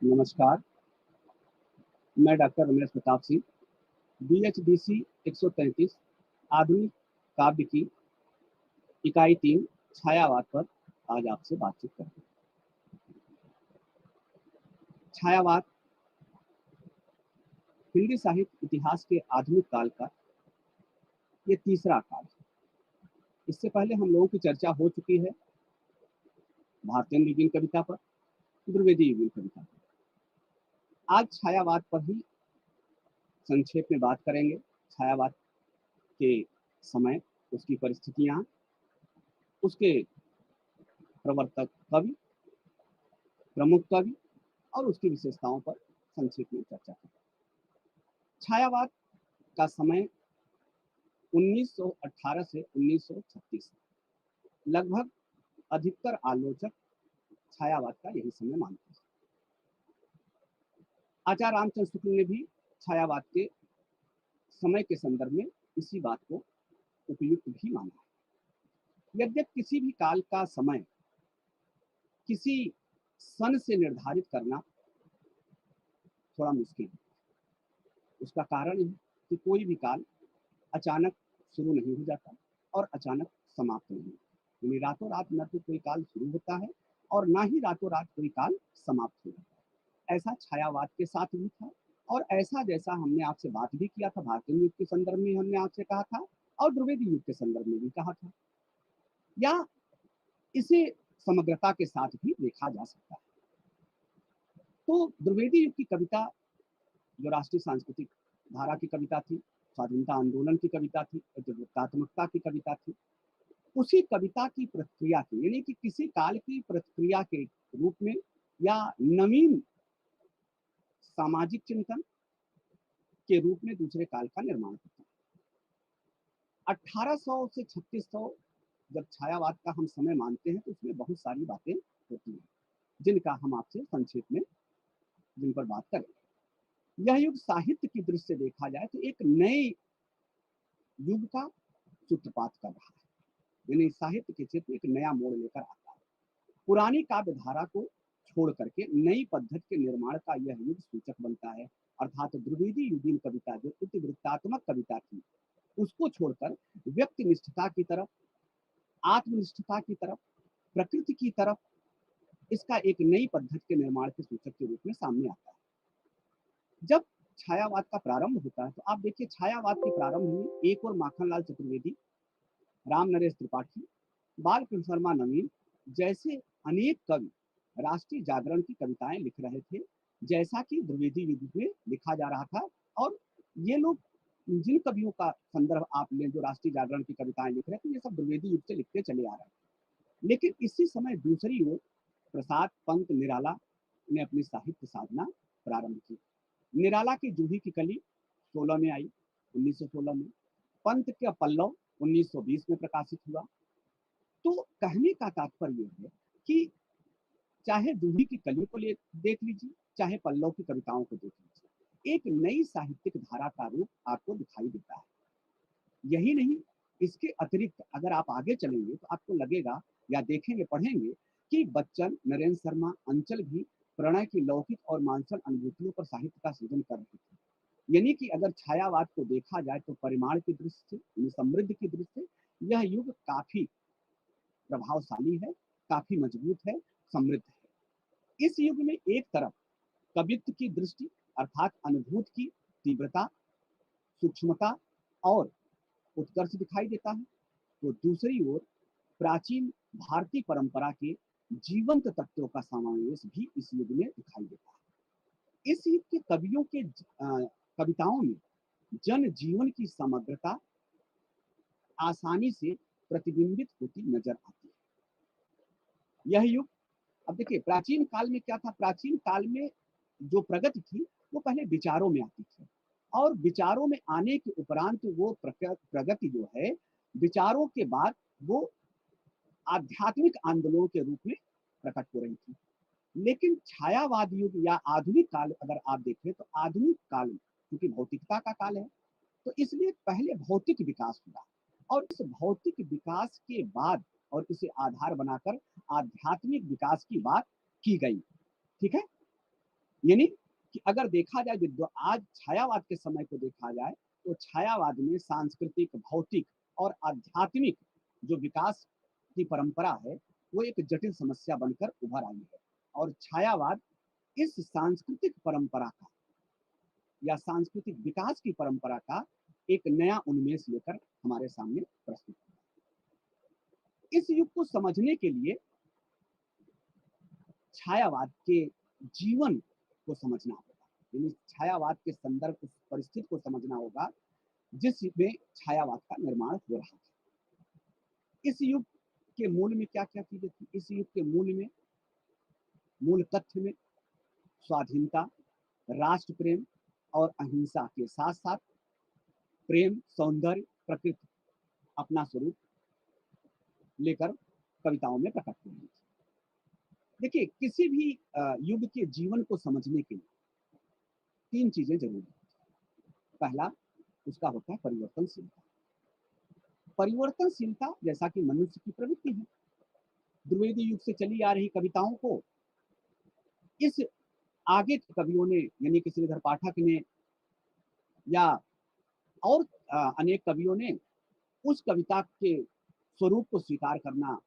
नमस्कार, मैं डॉक्टर रमेश प्रताप सिंह, बीएचडीसी 133 आधुनिक काव्य की इकाई 3 छायावाद पर आज आपसे बातचीत करेंगे। छायावाद हिंदी साहित्य इतिहास के आधुनिक काल का ये तीसरा काल है। इससे पहले हम लोगों की चर्चा हो चुकी है भारतीय युगीन कविता पर, द्विवेदी युगीन कविता पर। आज छायावाद पर ही संक्षेप में बात करेंगे। छायावाद के समय, उसकी परिस्थितियां, उसके प्रवर्तक कवि, प्रमुख कवि और उसकी विशेषताओं पर संक्षेप में चर्चा करें। छायावाद का समय 1918 से 1936, लगभग अधिकतर आलोचक छायावाद का यही समय मानते हैं। आचार्य रामचंद्र शुक्ल ने भी छायावाद के समय के संदर्भ में इसी बात को उपयुक्त भी माना है। यद्यपि किसी भी काल का समय किसी सन से निर्धारित करना थोड़ा मुश्किल है। उसका कारण है कि कोई भी काल अचानक शुरू नहीं हो जाता और अचानक समाप्त नहीं होता। यानी रातों रात न तो कोई काल शुरू होता है और ना ही रातों रात कोई काल समाप्त हो जाता है। ऐसा छायावाद के साथ भी था और ऐसा जैसा हमने आपसे बात भी किया था भारतीय युग के संदर्भ में, हमने आपसे कहा था और द्विवेदी युग के संदर्भ में भी कहा था, या इसे समग्रता के साथ भी देखा जा सकता है। तो द्विवेदी युग की कविता जो राष्ट्रीय सांस्कृतिक धारा की कविता थी, स्वाधीनता आंदोलन की कविता थी, वृत्तात्मकता की कविता थी, उसी कविता की प्रतिक्रिया की, यानी कि किसी काल की प्रतिक्रिया के रूप में या नवीन सामाजिक चिंतन के रूप में दूसरे काल का निर्माण करता है। 1800 से 3600 जब छायावाद का हम समय मानते हैं तो उसमें बहुत सारी बातें होती हैं जिनका हम आपसे संक्षेप में जिन पर बात करें। यह युग साहित्य की दृष्टि से देखा जाए तो एक नए युग का सूत्रपात कर रहा है, यानी साहित्य के क्षेत्र में एक नया मोड़ लेकर आता है। पुरानी काव्य धारा को छोड़ करके नई पद्धति के निर्माण का यह युग सूचक बनता है। अर्थात द्विवेदी युगीन कविता जो इतिवृत्तात्मक कविता थी उसको छोड़कर व्यक्ति निष्ठता की तरफ, आत्मनिष्ठता की तरफ, प्रकृति की तरफ इसका एक नई पद्धति के निर्माण के सूचक के रूप में सामने आता है। जब छायावाद का प्रारंभ होता है तो आप देखिए छायावाद के प्रारंभ में एक और माखनलाल चतुर्वेदी, राम नरेश त्रिपाठी, बाल कृष्ण शर्मा नवीन जैसे अनेक कवि राष्ट्रीय जागरण की कविताएं लिख रहे थे, जैसा कि द्विवेदी युग में लिखा जा रहा था। और ये लोग जिन कवियों का संदर्भ आप लें जो राष्ट्रीय जागरण की कविताएं लिख रहे थे, ये सब द्विवेदी युग से लिखते चले आ रहे हैं। लेकिन इसी समय दूसरी ओर प्रसाद पंत निराला ने अपनी साहित्य साधना प्रारंभ की। निराला की जूही की कली 16 में आई, 1916 में। पंत का पल्लव 1920 में प्रकाशित हुआ। तो कहने का तात्पर्य है कि चाहे जूही की कली को देख लीजिए, चाहे पल्लव की कविताओं को देख लीजिए, एक नई साहित्यिक धारा का रूप आपको दिखाई देता है। यही नहीं, इसके अतिरिक्त अगर आप आगे चलेंगे तो आपको लगेगा या देखेंगे, पढ़ेंगे कि बच्चन, नरेंद्र शर्मा, अंचल भी प्रणय की लौकिक और मानसिक अनुभूतियों पर साहित्य का सृजन कर रहे थे। यानी कि अगर छायावाद को देखा जाए तो परिमाण की दृष्टि से, समृद्ध की दृष्टि से यह युग काफी प्रभावशाली है, काफी मजबूत है, समृद्ध है। इस युग में एक तरफ कवित्व की दृष्टि अर्थात अनुभूति की तीव्रता, सूक्ष्मता और उत्कर्ष दिखाई देता है, तो दूसरी ओर प्राचीन भारतीय परंपरा के जीवंत तत्वों का समावेश भी इस युग में दिखाई देता है। इस युग के कवियों के कविताओं में जन जीवन की समग्रता आसानी से प्रतिबिंबित होती नजर आती है। यह युग, अब देखिए प्राचीन काल में क्या था, प्राचीन काल में जो प्रगति थी वो पहले विचारों में आती थी और विचारों में आने के उपरांत वो प्रगति जो है विचारों के बाद वो आध्यात्मिक आंदोलनों के रूप में प्रकट हो रही थी। लेकिन छायावाद युग या आधुनिक काल अगर आप देखें तो आधुनिक काल क्योंकि भौतिकता का काल है तो इसलिए पहले भौतिक विकास हुआ और इस भौतिक विकास के बाद और इसे आधार बनाकर आध्यात्मिक विकास की बात की गई। ठीक है, यानी कि अगर देखा जाए आज छायावाद के समय को देखा जाए तो छायावाद में सांस्कृतिक, भौतिक और आध्यात्मिक जो विकास की परंपरा है वो एक जटिल समस्या बनकर उभर आई है। और छायावाद इस सांस्कृतिक परंपरा का या सांस्कृतिक विकास की परंपरा का एक नया उन्मेष लेकर हमारे सामने प्रस्तुत है। इस युग को समझने के लिए छायावाद के जीवन को समझना होगा, यानी छायावाद के संदर्भ परिस्थिति को समझना होगा जिसमें छायावाद का निर्माण हो रहा था। इस युग के मूल में क्या क्या चीजें थी? इस युग के मूल तथ्य में स्वाधीनता, राष्ट्र प्रेम और अहिंसा के साथ साथ प्रेम, सौंदर्य, प्रकृति अपना स्वरूप लेकर कविताओं में प्रकट हो रही थी। देखिए, किसी भी युग के जीवन को समझने के लिए तीन चीजें जरूरी हैं। पहला उसका होता है परिवर्तनशीलता। परिवर्तनशीलता जैसा कि मनुष्य की प्रवृत्ति है। द्विवेदी युग से चली आ रही कविताओं को इस आगे के कवियों ने, यानी कि श्रीधर पाठक ने या और अनेक कवियों ने उस कविता के स्वरूप को स्वीकार करना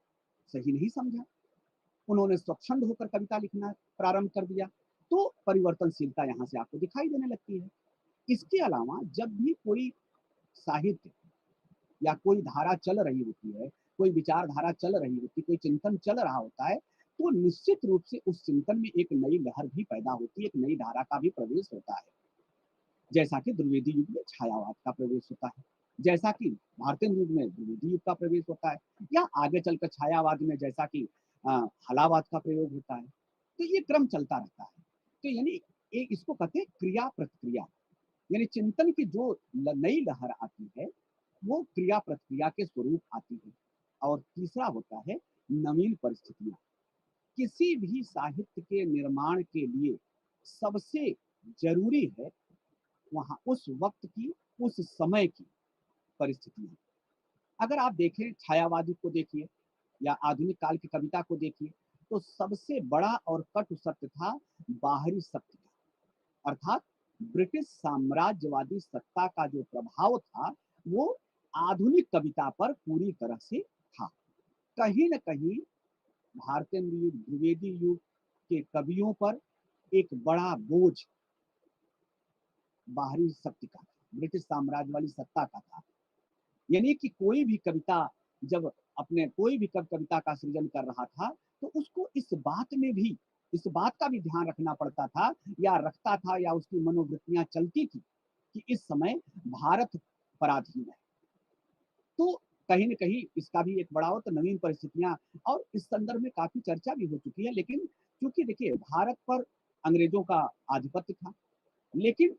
सही नहीं समझा। उन्होंने स्वच्छंद होकर कविता लिखना प्रारंभ कर दिया, तो परिवर्तनशीलता यहाँ से आपको दिखाई देने लगती है। इसके अलावा जब भी कोई साहित्य या कोई धारा चल रही होती है, कोई विचारधारा चल रही होती है, कोई चिंतन चल रहा होता है, तो निश्चित रूप से उस चिंतन में एक नई लहर भी पैदा होती है, एक नई धारा का भी प्रवेश होता है। जैसा कि द्विवेदी युग में छायावाद का प्रवेश होता है, जैसा कि भारतीय युग में द्विवेदी युग का प्रवेश होता है, या आगे चलकर छायावाद में जैसा कि हलावाद का प्रयोग होता है। तो ये क्रम चलता रहता है। तो यानी एक इसको कहते हैं क्रिया प्रतिक्रिया, यानी चिंतन की जो नई लहर आती है वो क्रिया प्रतिक्रिया के स्वरूप आती है। और तीसरा होता है नवीन परिस्थितियां। किसी भी साहित्य के निर्माण के लिए सबसे जरूरी है वहां उस वक्त की, उस समय की परिस्थितियां। अगर आप देखें छायावादी को देखिए या आधुनिक काल की कविता को देखिए, तो सबसे बड़ा और कटु सत्य था बाहरी सत्य का, अर्थात ब्रिटिश साम्राज्यवादी सत्ता का जो प्रभाव था वो आधुनिक कविता पर पूरी तरह से था। कहीं न कहीं भारतीय युग, द्विवेदी युग के कवियों पर एक बड़ा बोझ बाहरी सत्य का, ब्रिटिश साम्राज्य वाली सत्ता का था। यानी कि कोई भी कविता जब अपने कोई भी कविता का सृजन कर रहा था तो उसको इस बात का भी ध्यान रखना पड़ता था या रखता था, या उसकी मनोवृत्तियां चलती थी कि इस समय भारत पराधीन है। तो कहीं न कहीं इसका भी एक बड़ा हो तो नवीन परिस्थितियां, और इस संदर्भ में काफी चर्चा भी हो चुकी है। लेकिन चूंकि देखिए भारत पर अंग्रेजों का आधिपत्य था, लेकिन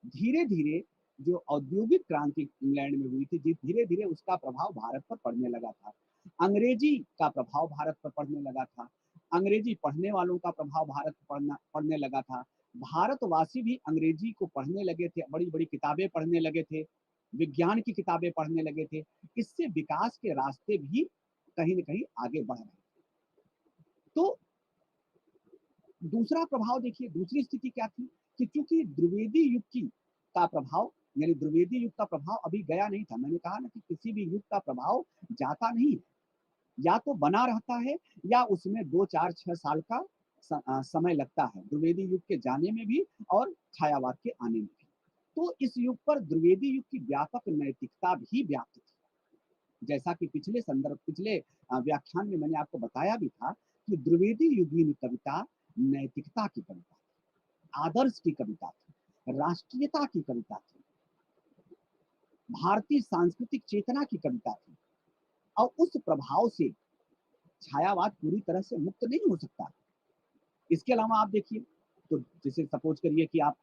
धीरे धीरे जो औद्योगिक क्रांति इंग्लैंड में हुई थी, धीरे धीरे उसका प्रभाव भारत पर पड़ने लगा था। अंग्रेजी का प्रभाव भारत पर पड़ने लगा था, अंग्रेजी पढ़ने वालों का प्रभाव भारत पर पड़ने लगा था। भारतवासी भी अंग्रेजी को पढ़ने लगे थे, बड़ी बड़ी किताबें पढ़ने लगे थे, विज्ञान की किताबें पढ़ने लगे थे। इससे विकास के रास्ते भी कहीं न कहीं आगे बढ़ रहे थे। तो दूसरा प्रभाव देखिए, दूसरी स्थिति क्या थी कि चूंकि द्विवेदी युग की का प्रभाव, यानी द्विवेदी युग का प्रभाव अभी गया नहीं था। मैंने कहा ना कि किसी भी युग का प्रभाव जाता नहीं है, या तो बना रहता है या उसमें 2, 4, 6 साल का समय लगता है, द्विवेदी युग के जाने में भी और छायावाद के आने में भी। तो इस युग पर द्विवेदी युग की व्यापक नैतिकता भी व्याप्त थी। जैसा कि पिछले व्याख्यान में मैंने आपको बताया भी था कि द्विवेदी युगीन कविता नैतिकता की कविता, आदर्श की कविता थी, राष्ट्रीयता की कविता थी, भारतीय सांस्कृतिक चेतना की कविता थी। और उस प्रभाव से छायावाद पूरी तरह से मुक्त नहीं हो सकता। इसके अलावा आप देखिए, तो जैसे सपोज करिए कि आप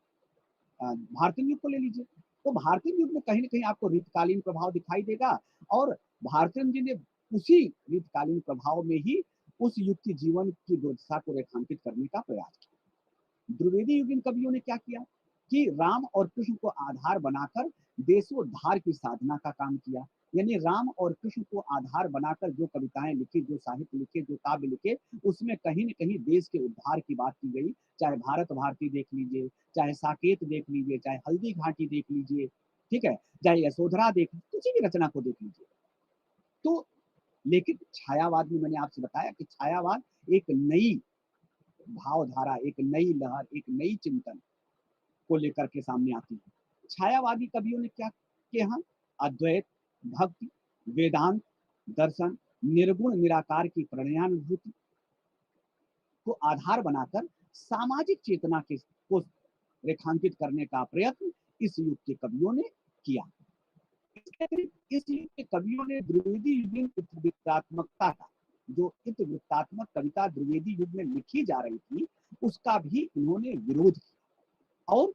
भारतीय युग को ले लीजिए, तो भारतीय युग में कहीं ना कहीं आपको रीतकालीन प्रभाव दिखाई देगा, और भारतीय जी ने उसी रीतकालीन प्रभाव में ही उस युग की जीवन की दुर्दशा को रेखांकित करने का प्रयास किया। द्विवेदी युगीन कवियों ने क्या किया कि राम और कृष्ण को आधार बनाकर देशोद्धार की साधना का काम किया। यानी राम और कृष्ण को आधार बनाकर जो कविताएं लिखी, जो साहित्य लिखे, जो काव्य लिखे, उसमें कहीं न कहीं देश के उद्धार की बात की गई। चाहे भारत भारती देख लीजिए, चाहे साकेत देख लीजिए, चाहे हल्दी घाटी देख लीजिए, ठीक है? चाहे यशोधरा देख, किसी भी रचना को देख लीजिए। तो लेकिन छायावाद में मैंने आपसे बताया कि छायावाद एक नई भावधारा, एक नई लहर, एक नई चिंतन को लेकर के सामने आती है। छायावादी कवियों ने क्या किया? हाँ, अद्वैत, भक्ति, वेदांत, दर्शन, निर्गुण निराकार की प्रणयानुभूति को आधार बनाकर सामाजिक चेतना के को रेखांकित करने का प्रयत्न इस युग के कवियों ने किया। इस युग के कवियों ने द्विवेदी युगीन इतिवृत्तात्मकता का, जो इतिवृत्तात्मक कविता द्विवेदी युग में लिखी जा रही थी, उसका भी उन्होंने विरोध किया और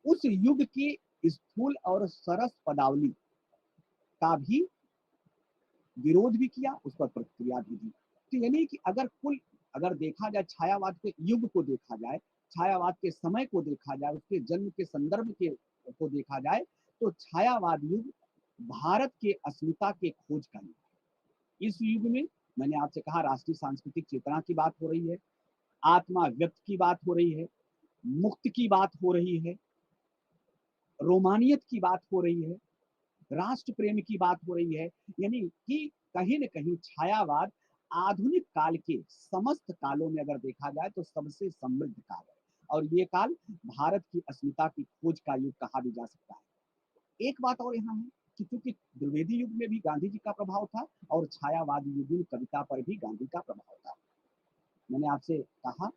उस युग की स्थूल और सरस पदावली का भी विरोध भी किया, उस पर प्रतिक्रिया भी दी। तो यानी कि अगर देखा जाए, छायावाद के युग को देखा जाए, छायावाद के समय को देखा जाए, उसके जन्म के संदर्भ के को देखा जाए, तो छायावाद युग भारत के अस्मिता के खोज का युग है। इस युग में मैंने आपसे कहा, राष्ट्रीय सांस्कृतिक चेतना की बात हो रही है, आत्मा व्यक्त की बात हो रही है, मुक्त की बात हो रही है, रोमानियत की बात हो रही है, राष्ट्र प्रेम की बात हो रही है। यानी कि कहीं न कहीं छायावाद आधुनिक काल के समस्त कालों में अगर देखा जाए तो सबसे समृद्ध काल है और ये काल भारत की अस्मिता की खोज का युग कहा भी जा सकता है। एक बात और यहाँ है कि चूंकि द्विवेदी युग में भी गांधी जी का प्रभाव था और छायावादी युगीन कविता पर भी गांधी का प्रभाव था। मैंने आपसे कहा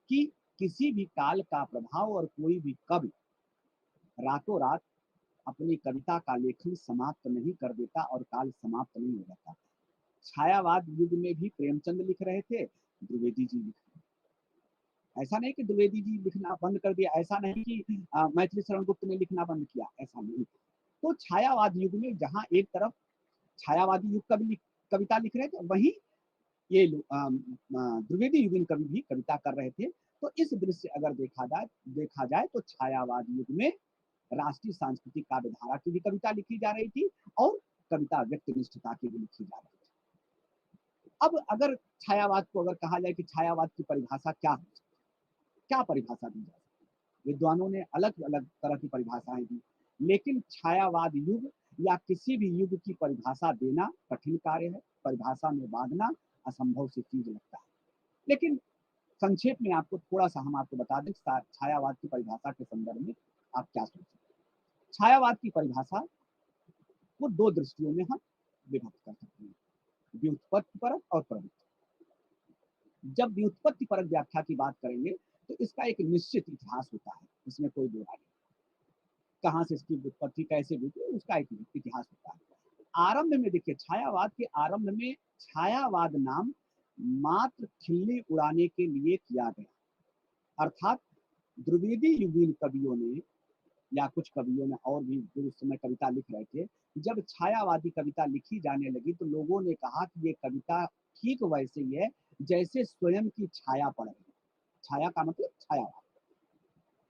कि किसी भी काल का प्रभाव और कोई भी कवि रातों रात अपनी कविता का लेखन समाप्त नहीं कर देता और काल समाप्त नहीं हो जाता। छायावाद युग में भी प्रेमचंद लिख रहे थे, द्विवेदी जी लिख रहे। ऐसा नहीं कि द्विवेदी जी लिखना बंद कर दिया, ऐसा नहीं कि मैथिली शरण गुप्त ने लिखना बंद किया, ऐसा नहीं। तो छायावाद युग में जहाँ एक तरफ छायावादी युग कवि कविता लिख रहे थे, वहीं ये द्विवेदी युगीन कवि भी कविता कर रहे थे। तो इस दृश्य से अगर देखा जाए तो छायावाद युग में राष्ट्रीय सांस्कृतिक काव्यधारा की भी कविता लिखी जा रही थी और कविता व्यक्तिनिष्ठता की भी लिखी जा रही थी। अब अगर छायावाद को अगर कहा जाए कि छायावाद की परिभाषा क्या है, क्या परिभाषा दी जा सकती है? विद्वानों ने अलग अलग तरह की परिभाषाएं दी, लेकिन छायावाद युग या किसी भी युग की परिभाषा देना कठिन कार्य है, परिभाषा में बांधना असंभव सी चीज लगता है। लेकिन संक्षेप में आपको थोड़ा सा हम आपको बता दें छायावाद की परिभाषा के संदर्भ में आप क्या सोचते हैं। छायावाद की परिभाषा को दो दृष्टियों में हम विभक्त कर सकते हैं, व्युत्पत्ति परक और प्रवृत्ति। जब व्युत्पत्ति परक व्याख्या की बात करेंगे तो इसका एक निश्चित इतिहास होता है, इसमें कोई दो राय नहीं, कहाँ से इसकी व्युत्पत्ति कैसे हुई उसका एक इतिहास होता है। आरंभ में देखिए, छायावाद के आरंभ में छायावाद नाम मात्र खिल्ली उड़ाने के लिए किया गया, अर्थात द्विवेदी युगीन कवियों ने या कुछ कवियों ने और भी जो उस समय कविता लिख रहे थे, जब छायावादी कविता लिखी जाने लगी तो लोगों ने कहा कि ये कविता ठीक वैसे ही है जैसे स्वयं की छाया पड़ रही है। छाया का मतलब छायावाद,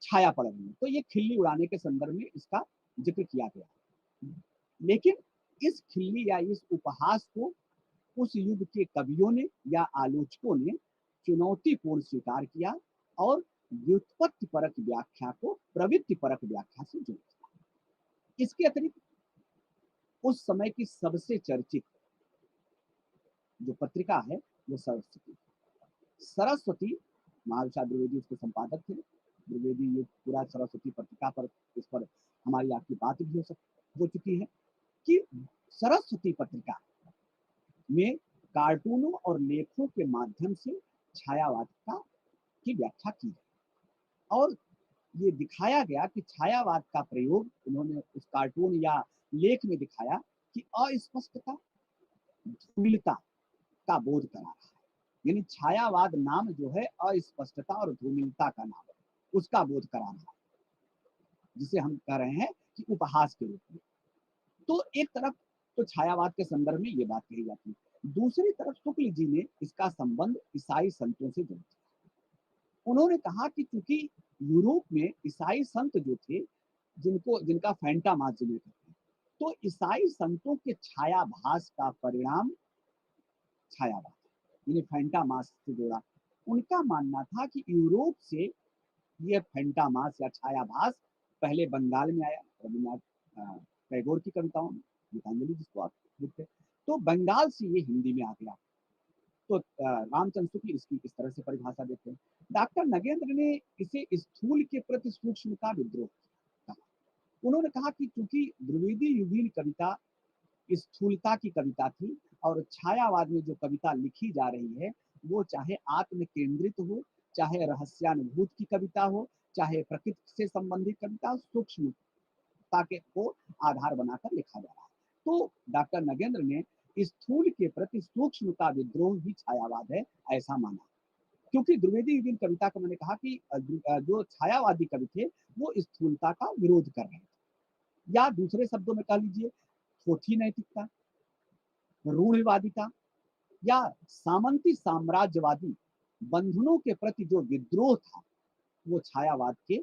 छाया पड़ रही है, तो ये खिल्ली उड़ाने के संदर्भ में इसका जिक्र किया गया। लेकिन इस खिल्ली या इस उपहास को उस युग के कवियों ने या आलोचकों ने चुनौतीपूर्ण स्वीकार किया और व्युत्पत्ति परक व्याख्या को प्रवृत्ति परक व्याख्या से जोड़ दिया। इसके अतिरिक्त उस समय की सबसे चर्चित जो पत्रिका है वो सरस्वती, सरस्वती महाविशाल द्विवेदी उसके संपादक थे। द्विवेदी युग पूरा सरस्वती पत्रिका पर, इस पर हमारी आपकी बात भी हो चुकी है कि सरस्वती पत्रिका में कार्टूनों और लेखों के माध्यम से छायावाद की व्याख्या की गई और ये दिखाया गया कि छायावाद का प्रयोग उन्होंने उस कार्टून या लेख में दिखाया कि अस्पष्टता, धूमिलता का बोध करा रहा है। यानी छायावाद नाम जो है अस्पष्टता और धूमिलता का नाम है, उसका बोध करा रहा है, जिसे हम कह रहे हैं कि उपहास के रूप में। तो एक तरफ तो छायावाद के संदर्भ में ये बात कही जाती है, दूसरी तरफ शुक्ल जी ने इसका संबंध ईसाई संतों से जोड़ दिया। उन्होंने कहा कि चूंकि यूरोप में ईसाई संत जो थे, जिनका फैंटा मास जिन्हें कहते हैं, तो ईसाई संतों के छायाभास का परिणाम छायावाद, यानी फैंटामास से जोड़ा। उनका मानना था कि यूरोप से ये फैंटामास या छायाभास पहले बंगाल में आया, रविन्द्रनाथ टैगोर की कविताओं में, गीतांजलि जिसको आप लिखते, तो बंगाल से ये हिंदी में आ गया। तो रामचंद्र शुक्ल इसकी इस तरह से परिभाषा देते हैं। डॉक्टर नगेंद्र ने इसे स्थूल के प्रति सूक्ष्म का विद्रोह कहा। उन्होंने कहा कि चूंकि द्विवेदी युगीन कविता स्थूलता की कविता थी और छायावाद में जो कविता लिखी जा रही है वो चाहे आत्म केंद्रित हो, चाहे रहस्यानुभूत की कविता हो, चाहे प्रकृति से संबंधित कविता, सूक्ष्मता के को आधार बनाकर लिखा जा रहा है। तो डॉक्टर नगेंद्र ने स्थूल के प्रति सूक्ष्म का विद्रोह ही छायावाद है ऐसा माना, क्योंकि द्विवेदी युगीन कविता को मैंने कहा कि जो छायावादी कवि थे वो स्थूलता का विरोध कर रहे थे, या दूसरे शब्दों में कह लीजिए थोथी नैतिकता, रूढ़िवादिता या सामंती साम्राज्यवादी बंधनों के प्रति जो विद्रोह था वो छायावाद के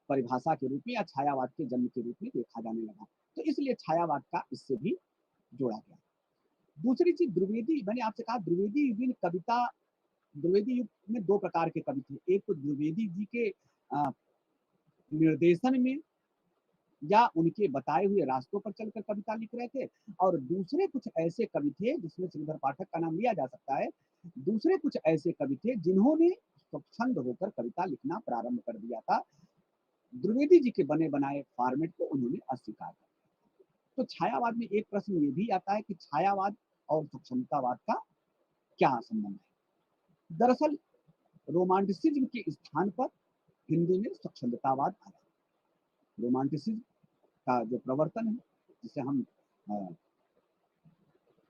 परिभाषा के रूप में या छायावाद के जन्म के रूप में देखा जाने लगा। तो इसलिए छायावाद का इससे भी जोड़ा गया। दूसरी चीज द्विवेदी, मैंने आपसे कहा द्विवेदी युगीन कविता, द्विवेदी युग में दो प्रकार के कवि थे। एक तो द्विवेदी जी के निर्देशन में या उनके बताए हुए रास्तों पर चलकर कविता लिख रहे थे, और दूसरे कुछ ऐसे कवि थे, जिसमें श्रीधर पाठक का नाम लिया जा सकता है, दूसरे कुछ ऐसे कवि थे जिन्होंने स्वच्छंद होकर कविता लिखना प्रारंभ कर दिया था। द्विवेदी जी के बने बनाए फॉर्मेट को उन्होंने अस्वीकार कर दिया। तो छायावाद में एक प्रश्न ये भी आता है कि छायावाद और स्वच्छंदतावाद का क्या संबंध है। दरअसल रोमांटिसिज्म के स्थान पर हिंदी में स्वच्छंदतावाद आया। रोमांटिसिज्म का जो प्रवर्तन है, जिसे हम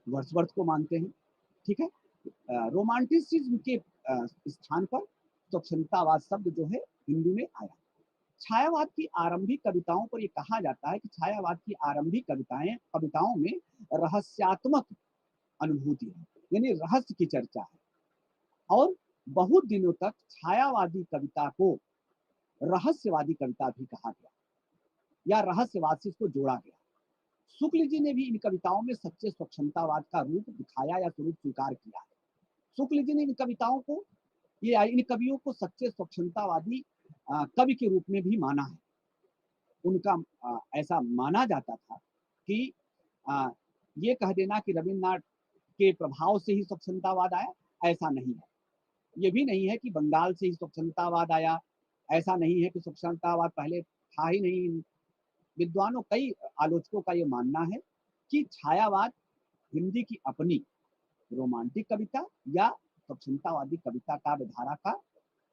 वर्ड्सवर्थ को मानते हैं, ठीक है, रोमांटिसिज्म के स्थान पर स्वच्छंदतावाद शब्द जो है हिंदी में आया। छायावाद की आरंभिक कविताओं पर यह कहा जाता है कि छायावाद की आरंभिक कविताओं में रहस्यात्मक अनुभूति है, यानी रहस्य की चर्चा है, और बहुत दिनों तक छायावादी कविता को रहस्यवादी कविता भी कहा गया या रहस्यवाद से इसको जोड़ा गया। शुक्ल जी ने भी इन कविताओं में सच्चे स्वच्छंदतावाद का रूप दिखाया या स्वरूप स्वीकार किया है। शुक्ल जी ने इन कविताओं को, ये इन कवियों को सच्चे स्वच्छंदतावादी कवि के रूप में भी माना है। उनका ऐसा माना जाता था कि आ, ये कह देना कि रविन्द्रनाथ के प्रभाव से ही स्वच्छंदतावाद आया, ऐसा नहीं है। ये भी नहीं है कि बंगाल से ही स्वच्छंदतावाद आया, ऐसा नहीं है कि स्वच्छंदतावाद पहले था ही नहीं। विद्वानों, कई आलोचकों का ये मानना है कि छायावाद हिंदी की अपनी रोमांटिक कविता या स्वच्छंदतावादी कविता काव्य धारा का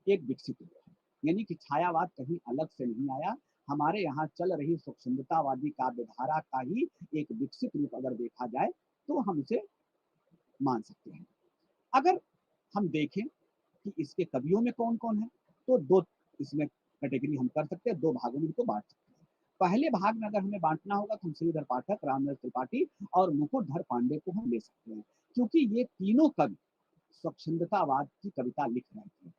एक विकसित रूप है, यानी कि छायावाद कहीं अलग से नहीं आया, हमारे यहाँ चल रही स्वच्छंदतावादी काव्य धारा का ही एक विकसित रूप अगर देखा जाए तो हम उसे मान सकते हैं। अगर हम देखें कि इसके कवियों में कौन कौन है, तो दो इसमें कैटेगरी हम कर सकते हैं, दो भागों में इसको बांट सकते हैं। पहले भाग में अगर हमें बांटना होगा तो हम श्रीधर पाठक, रामदास त्रिपाठी और मुकुटधर पांडे को हम ले सकते हैं, क्योंकि ये तीनों कवि स्वच्छंदतावाद की कविता लिख रहे थे।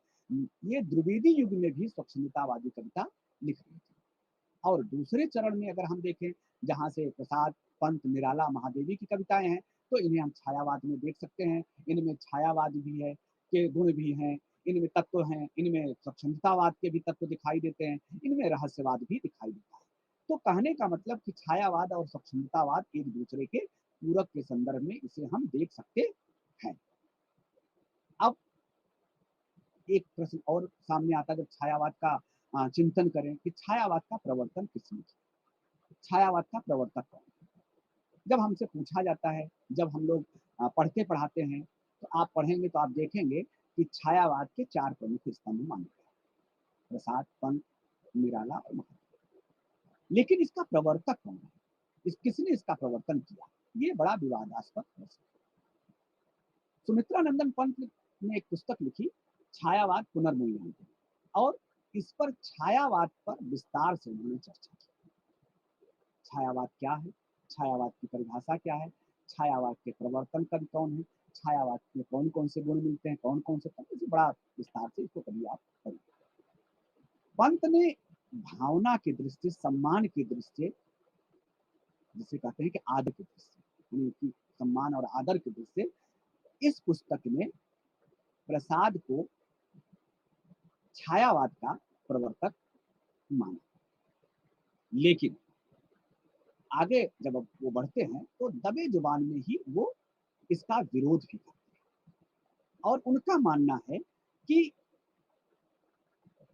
ये द्विवेदी युग में भी स्वच्छंदतावादी कविता लिख रहे थे। और दूसरे चरण में अगर हम देखें, जहाँ से प्रसाद, पंत, निराला, महादेवी की कविताएं हैं, तो इन्हें हम छायावाद में देख सकते हैं। इनमें छायावाद भी है के गुण भी हैं, इनमें तत्व हैं, इनमें स्वच्छंदतावाद के भी तत्व दिखाई देते हैं, इनमें रहस्यवाद भी दिखाई देता है। तो कहने का मतलब कि छायावाद और स्वच्छंदतावाद एक दूसरे के पूरक के संदर्भ में इसे हम देख सकते हैं। अब एक प्रश्न और सामने आता है, जब छायावाद का चिंतन करें कि छायावाद का प्रवर्तन किसने किया, छायावाद का प्रवर्तक कौन। जब हमसे पूछा जाता है, जब हम लोग पढ़ते पढ़ाते हैं, तो आप पढ़ेंगे तो आप देखेंगे कि छायावाद के चार प्रमुख स्तंभ माने गए, प्रसाद, पंत, निराला और महादेव। लेकिन इसका प्रवर्तक कौन है, किसने इसका प्रवर्तन किया, ये बड़ा विवादास्पद प्रश्न। सुमित्रा नंदन पंत ने एक पुस्तक लिखी, छायावाद पुनर्मूल्यांकन, और इस पर छायावाद पर विस्तार से उन्होंने चर्चा की। छायावाद क्या है, छायावाद की परिभाषा क्या है, छायावाद के प्रवर्तन कवि कौन है, छायावाद में कौन कौन से गुण मिलते हैं, कौन कौन से तत्व, बड़ा विस्तार से इसको कभी आप पढ़िए। पंत ने भावना की दृष्टि, सम्मान की दृष्टि जिसे कहते हैं कि आदर की दृष्टि से, उनकी सम्मान और आदर की दृष्टि से इस पुस्तक में प्रसाद को छायावाद का प्रवर्तक माना। लेकिन आगे जब वो बढ़ते हैं तो दबे जुबान में ही वो इसका विरोध भी करते हैं और उनका मानना है कि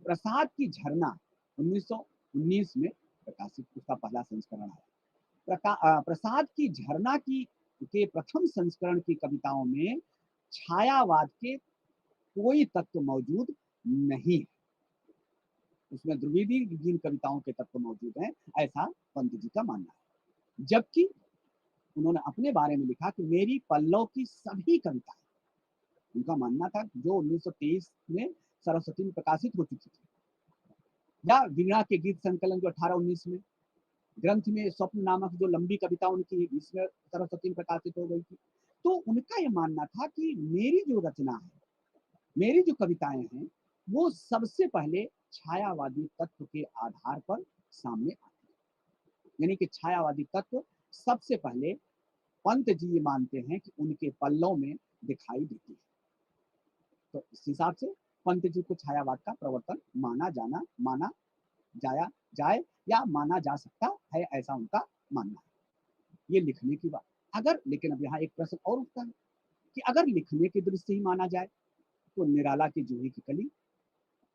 प्रसाद की झरना 1919 में प्रकाशित उसका पहला संस्करण है। प्रसाद की झरना की के प्रथम संस्करण की कविताओं में छायावाद के कोई तत्व मौजूद नहीं है। उसमें द्विवेदी जिन कविताओं के तत्व मौजूद हैं, ऐसा पंत जी का मानना है। जबकि उन्होंने अपने बारे में लिखा कि मेरी पल्लव की सभी कविताएं, उनका मानना था जो 1923 में सरस्वती में प्रकाशित हो चुकी थी, या वीणा के गीत संकलन जो 1819 में, ग्रंथ में स्वप्न नामक जो लंबी कविता उनकी इसमें सरस्वती में प्रकाशित हो गई थी। तो उनका यह मानना था कि मेरी जो रचना है, मेरी जो कविताएं हैं, वो सबसे पहले छायावादी तत्व के आधार पर सामने आती है। यानी कि छायावादी तत्व सबसे पहले पंत जी ये मानते हैं कि उनके पल्लों में दिखाई देती है। तो इस हिसाब से पंत जी को छायावाद का प्रवर्तन माना जाए या माना जा सकता है, ऐसा उनका मानना है। ये लिखने की बात। अगर लेकिन अब यहाँ एक प्रश्न और उठता है कि अगर लिखने की दृष्टि ही माना जाए तो निराला की जूही की कली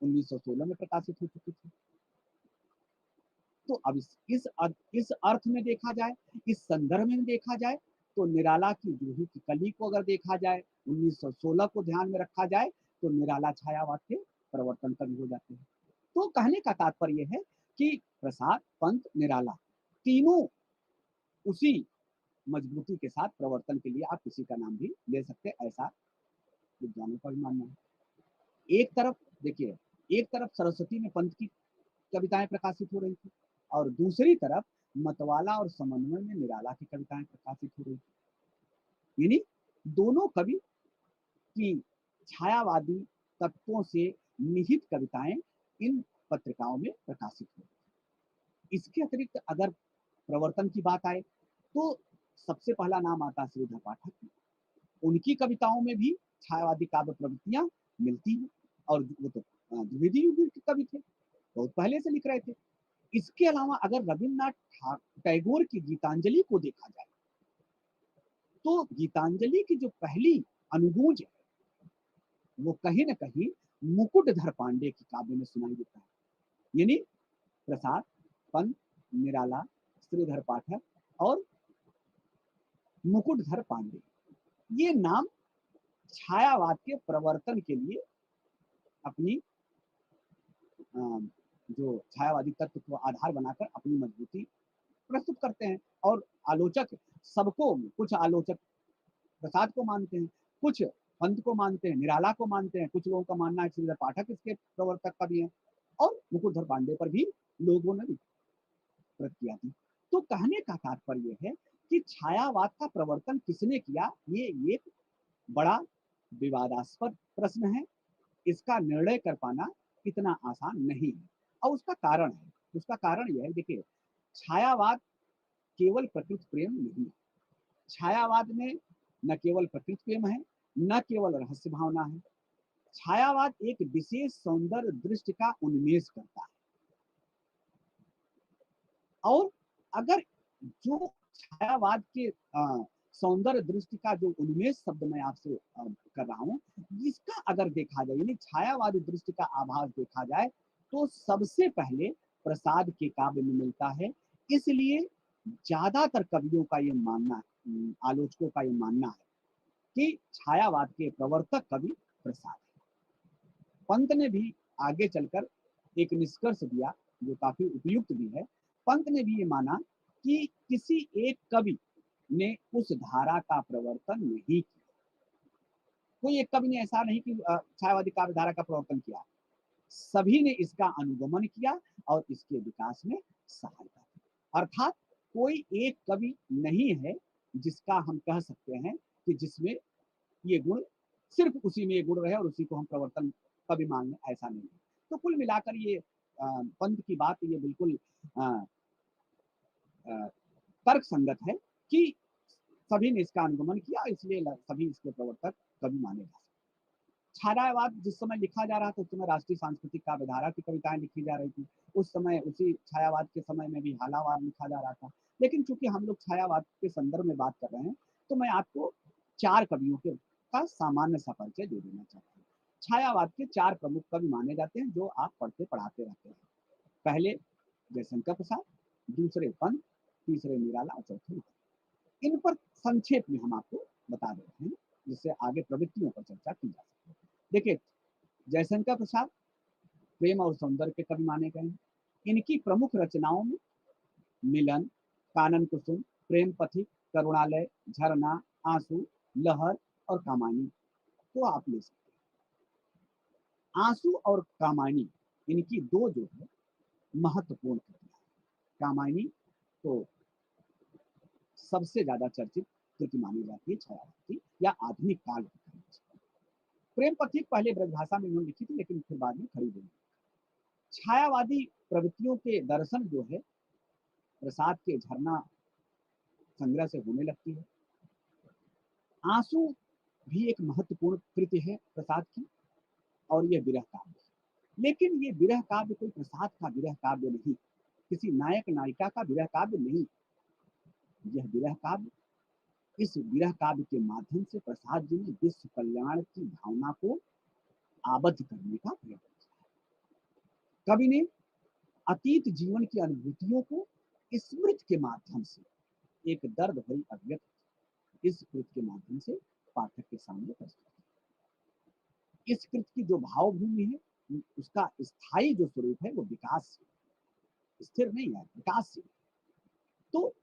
1916 में प्रकाशित हो चुकी थी। तो अब इस अर्थ में देखा जाए, इस संदर्भ में देखा जाए, तो निराला की जूही की कली को अगर देखा जाए, 1916 को ध्यान में रखा जाए, तो निराला छायावाद के प्रवर्तन कवि हो जाते हैं। तो कहने का तात्पर्य है कि प्रसाद, पंत, निराला तीनों उसी मजबूती के साथ प्रवर्तन के लिए आप किसी का नाम भी ले सकते हैं, ऐसा विद्वानों का भी मानना है। एक तरफ देखिए, एक तरफ सरस्वती में पंत की कविताएं प्रकाशित हो रही थी और दूसरी तरफ मतवाला और समन्वय में निराला की कविताएं प्रकाशित हो रही थी। यानी दोनों कवि की छायावादी तत्वों से निहित कविताएं इन पत्रिकाओं में प्रकाशित हो रही। इसके अतिरिक्त अगर प्रवर्तन की बात आए तो सबसे पहला नाम आता है श्रीधर पाठक। उनकी कविताओं में भी छायावादी काव्य प्रवृत्तियां मिलती हैं और वो तो द्विवेदी युग के कवि थे, बहुत पहले से लिख रहे थे। इसके अलावा अगर रविन्द्रनाथ टैगोर की गीतांजलि को देखा जाए तो गीतांजलि की जो पहली अनुगूंज है वो कहीं न कहीं मुकुटधर पांडे की काव्य में सुनाई देता है। यानी प्रसाद, पंत, निराला, श्रीधर पाठक और मुकुटधर पांडे, ये नाम छायावाद के प्रवर्तन के लिए अपनी जो छायावादी तत्व को आधार बनाकर अपनी मजबूती प्रस्तुत करते हैं। और आलोचक सबको, कुछ आलोचक प्रसाद को मानते हैं, कुछ पंत को मानते हैं, निराला को मानते हैं, कुछ लोगों का मानना है श्रीधर पाठक इसके प्रवर्तक का भी है और मुकुटधर पांडे पर भी लोगों ने प्रत किया थी। तो कहने का तात्पर्य है कि छायावाद का प्रवर्तन किसने किया, ये एक बड़ा विवादास्पद प्रश्न है। इसका निर्णय कर पाना इतना आसान नहीं है और उसका कारण है, उसका कारण यह है, देखिए छायावाद केवल प्रकृति प्रेम नहीं है। छायावाद में न केवल प्रकृति प्रेम है, न केवल रहस्य भावना है। छायावाद एक विशेष सौंदर्य दृष्टि का उन्मेष करता है। और अगर जो छायावाद के सौंदर्य दृष्टि का जो उन्मेष शब्द मैं आपसे कर रहा हूँ, इसका अगर देखा जाए, यानी छायावादी दृष्टि का आभास देखा जाए, तो सबसे पहले प्रसाद के काव्य में मिलता है। इसलिए ज्यादातर कवियों का ये मानना, आलोचकों का ये मानना है कि छायावाद के प्रवर्तक कवि प्रसाद है। पंत ने भी आगे चलकर एक निष्कर्ष दिया जो काफी उपयुक्त भी है। पंत ने भी ये माना कि किसी एक कवि ने उस धारा का प्रवर्तन नहीं किया। कोई एक कवि ने ऐसा नहीं कि छायावादी काव्य धारा का प्रवर्तन किया, सभी ने इसका अनुगमन किया और इसके विकास में सहायता की। अर्थात कोई एक कवि नहीं है जिसका हम कह सकते हैं कि जिसमें ये गुण, सिर्फ उसी में ये गुण रहे और उसी को हम प्रवर्तन कवि मान लें, ऐसा नहीं है। तो कुल मिलाकर ये पंत की बात ये बिल्कुल तर्क संगत है कि सभी ने इसका अनुगमन किया, इसलिए सभी इसके प्रवर्तक कवि माने जा सकते। छायावाद जिस समय लिखा जा रहा था, उस समय राष्ट्रीय सांस्कृतिक काव्यधारा की कविताएं लिखी जा रही थी। उस समय उसी छायावाद के समय में भी हालावाद लिखा जा रहा था। लेकिन चूंकि हम लोग छायावाद के संदर्भ में बात कर रहे हैं, तो मैं आपको 4 कवियों के का सामान्य सा परिचय दे देना चाहता हूँ। छायावाद के 4 प्रमुख कवि माने जाते हैं, जो आप पढ़ते पढ़ाते रहते हैं। पहले जयशंकर प्रसाद, दूसरे पंत, तीसरे निराला और चौथे नाथ। इन पर संक्षेप में हम आपको बता दे रहे हैं, जिससे आगे प्रवृत्तियों पर चर्चा की जा सके। देखिए, जयशंकर प्रसाद प्रेम और सौंदर्य के कवि माने गए हैं। इनकी प्रमुख रचनाओं में मिलन, कानन कुसुम, प्रेम पथिक, करुणालय, झरना, आंसू, लहर और कामायनी को आप ले सकते हैं। आंसू और कामायनी इनकी दो जो है महत्वपूर्ण कृतियां हैं। कामायनी तो सबसे ज्यादा चर्चित कृति मानी जाती है छायावाद की या आधुनिक काल की। प्रेम पथिक पहले ब्रजभाषा में इन्होंने लिखी थी, लेकिन फिर बाद में खड़ी हुई। छायावादी प्रवृत्तियों के दर्शन जो है प्रसाद के झरना संग्रह से होने लगती है। आंसू भी एक महत्वपूर्ण कृति है प्रसाद की, और यह विरह काव्य है। लेकिन ये विरह काव्य कोई प्रसाद का विरह काव्य नहीं, किसी नायक नायिका का विरह काव्य नहीं। यह विरह काव्य, इस विरह काव्य के माध्यम से प्रसाद जी ने विश्व कल्याण की भावना को आबद्ध करने का प्रयत्न किया। कवि ने अतीत जीवन की अनुभूतियों को स्मृति के माध्यम से एक दर्द भरी अभिव्यक्ति इस कृत के माध्यम से पाठक के सामने प्रस्तुत है। इस कृत की जो भावभूमि है, उसका स्थायी जो स्वरूप है वो विकास, स्थिर नहीं है, विकास। तो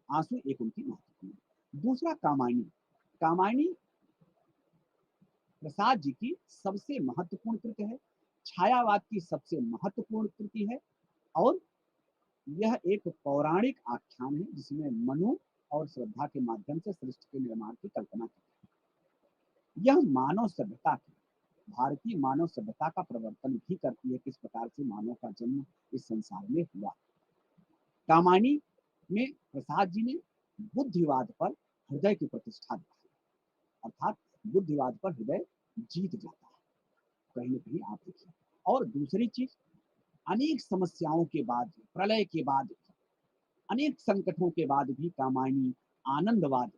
आंसू एक उनकी महत्वपूर्ण। दूसरा कामायनी। कामायनी प्रसाद जी की सबसे महत्वपूर्ण कृति है, छायावाद की सबसे महत्वपूर्ण कृति है, और यह एक पौराणिक आख्यान है जिसमें मनु और श्रद्धा के माध्यम से सृष्टि के निर्माण की कल्पना की है। यह मानव सभ्यता की, भारतीय मानव सभ्यता का प्रवर्तन भी करती है, किस प्रकार से मानव का जन्म इस संसार में हुआ। कामायनी में प्रसाद जी ने बुद्धिवाद पर हृदय की प्रतिष्ठा दिखाई, अर्थात बुद्धिवाद पर हृदय जीत जाता है, कहीं ना कहीं आप देखिए। और दूसरी चीज, अनेक समस्याओं के बाद, प्रलय के बाद, अनेक संकटों के बाद भी कामायनी आनंदवाद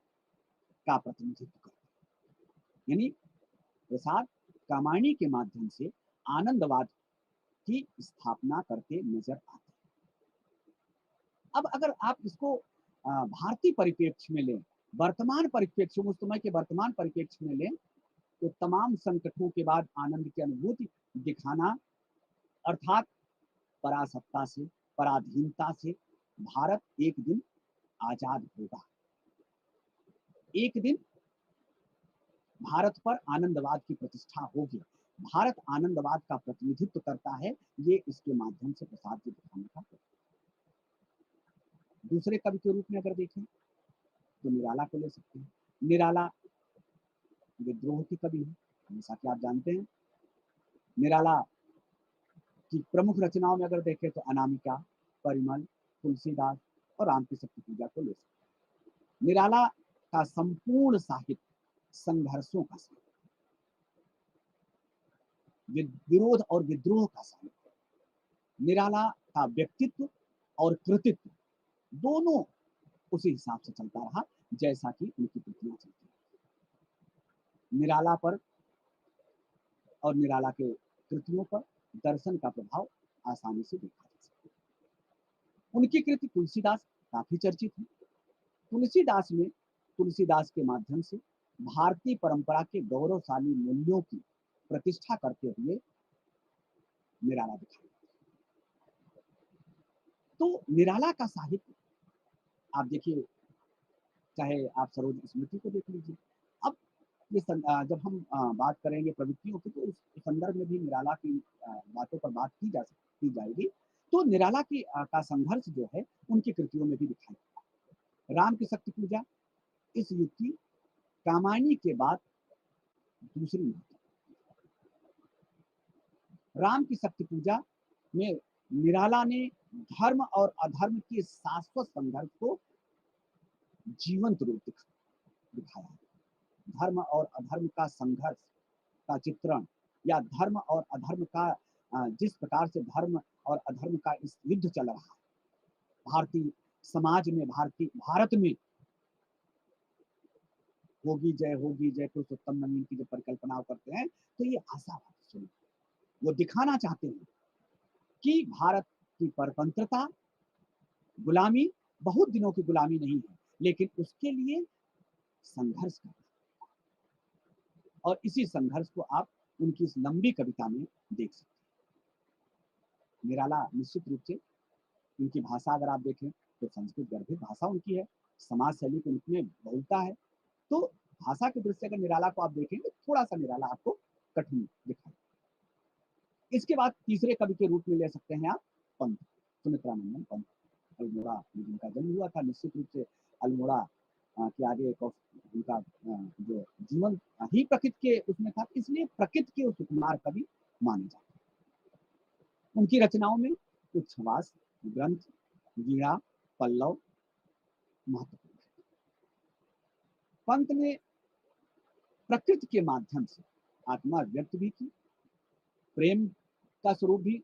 का प्रतिनिधित्व करती है। यानी प्रसाद कामायनी के माध्यम से आनंदवाद की स्थापना करके नजर आते हैं। अब अगर आप इसको भारतीय परिप्रेक्ष्य में लें, वर्तमान परिप्रेक्ष्य में, उस समय के वर्तमान परिप्रेक्ष्य में लें, तो तमाम संकटों के बाद आनंद की अनुभूति दिखाना, अर्थात परासत्ता से, पराधीनता से भारत एक दिन आजाद होगा। एक दिन भारत पर आनंदवाद की प्रतिष्ठा होगी। भारत आनंदवाद का प्रतिनिधित्व करता है, ये इसके माध्यम से प्रसाद जी दिखाने का। दूसरे कवि के रूप में अगर देखें तो निराला को ले सकते हैं। निराला विद्रोह की कवि है, जैसा कि आप जानते हैं। निराला की प्रमुख रचनाओं में अगर देखें तो अनामिका, परिमल, तुलसीदास और राम की शक्ति पूजा को ले सकते हैं। निराला का संपूर्ण साहित्य संघर्षों का साहित्य, विरोध और विद्रोह का साहित्य। निराला का व्यक्तित्व और कृतित्व दोनों उसी हिसाब से चलता रहा जैसा कि उनकी कृतियां चलती रही। निराला पर और निराला के कृतियों पर दर्शन का प्रभाव आसानी से देखा जा सकता है। उनकी कृति तुलसीदास काफी चर्चित है। तुलसीदास में, तुलसीदास के माध्यम से भारतीय परंपरा के गौरवशाली मूल्यों की प्रतिष्ठा करते हुए निराला दिखाई। तो निराला का साहित्य आप देखिए, चाहे आप सरोज स्मृति को देख लीजिए। अब ये जब हम बात करेंगे प्रवृत्तियों की, तो उस संदर्भ में भी निराला की बातों पर बात की जाएगी। तो निराला की का संघर्ष जो है उनकी कृतियों में भी दिखाई देता है। राम की शक्ति पूजा इस युग की कामायनी के बाद दूसरी। राम की शक्ति पूजा में निराला ने धर्म और अधर्म के शाश्वत संघर्ष को जीवंत रूप दिखाया है। धर्म और अधर्म का संघर्ष का चित्रण, या धर्म और अधर्म का जिस प्रकार से धर्म और अधर्म का इस युद्ध चल रहा है भारतीय समाज में, भारत में, होगी जय पुरुषोत्तम नवीन की जब परिकल्पना करते हैं तो ये आशावादी स्वरूप, वो दिखाना चाहते हैं कि भारत की परतंत्रता, गुलामी, बहुत दिनों की गुलामी नहीं है, लेकिन उसके लिए संघर्ष करना, और इसी संघर्ष को आप उनकी इस लंबी कविता में देख सकते हैं। निराला निश्चित रूप से, उनकी भाषा अगर आप देखें तो संस्कृत गर्भित भाषा उनकी है, समाज शैली को उनमें बहुलता है, तो भाषा की दृष्टि से अगर निराला को आप देखेंगे, थोड़ा सा निराला आपको कठिन दिखाई। इसके बाद तीसरे कवि के रूप में ले सकते हैं आप पंत, सुमित्रानंदन पंत। अल्मोड़ा में जिनका जन्म हुआ था, निश्चित रूप से अल्मोड़ा के आगे एक उनका जो जीवन ही प्रकृति के उसमें था, इसलिए प्रकृति के सुकुमार कवि माने जाते हैं। उनकी रचनाओं में उच्छ्वास, ग्रंथ, वीणा, पल्लव महत्वपूर्ण है। पंत ने प्रकृति के माध्यम से आत्मा व्यक्त भी की, प्रेम का स्वरूप भी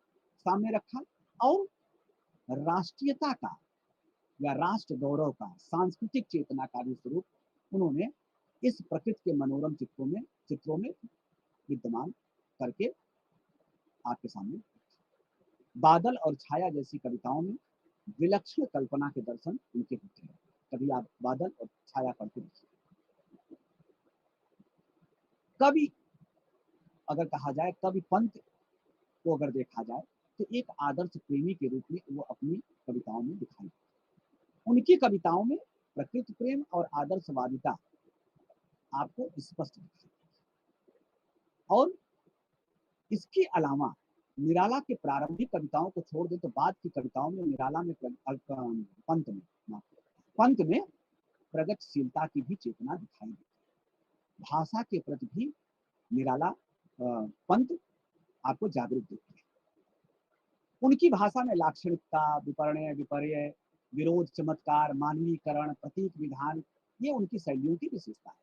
सामने रखा, और राष्ट्रीयता का या राष्ट्र गौरव का, सांस्कृतिक चेतना का भी स्वरूप उन्होंने इस प्रकृति के मनोरम चित्रों में विद्यमान करके आपके सामने। बादल और छाया जैसी कविताओं में विलक्षण कल्पना के दर्शन उनके होते हैं। कभी आप बादल और छाया पढ़ते देखिए। कवि अगर कहा जाए, कवि पंत को अगर देखा जाए तो एक आदर्श प्रेमी के रूप में वो अपनी कविताओं में दिखाई देते। उनकी कविताओं में प्रकृति प्रेम और आदर्शवादिता आपको स्पष्ट दिखाई देती। और इसके अलावा निराला के प्रारंभिक कविताओं को छोड़ दे तो बाद की कविताओं में निराला में पंत में प्रगतिशीलता की भी चेतना दिखाई देती। भाषा के प्रति भी निराला पंत आपको जागरूक देती है। उनकी भाषा में लाक्षणिकता, विपर्णय, विपर्य, विरोध, चमत्कार, मानवीकरण, प्रतीक विधान, ये उनकी शैलियों की विशेषता है।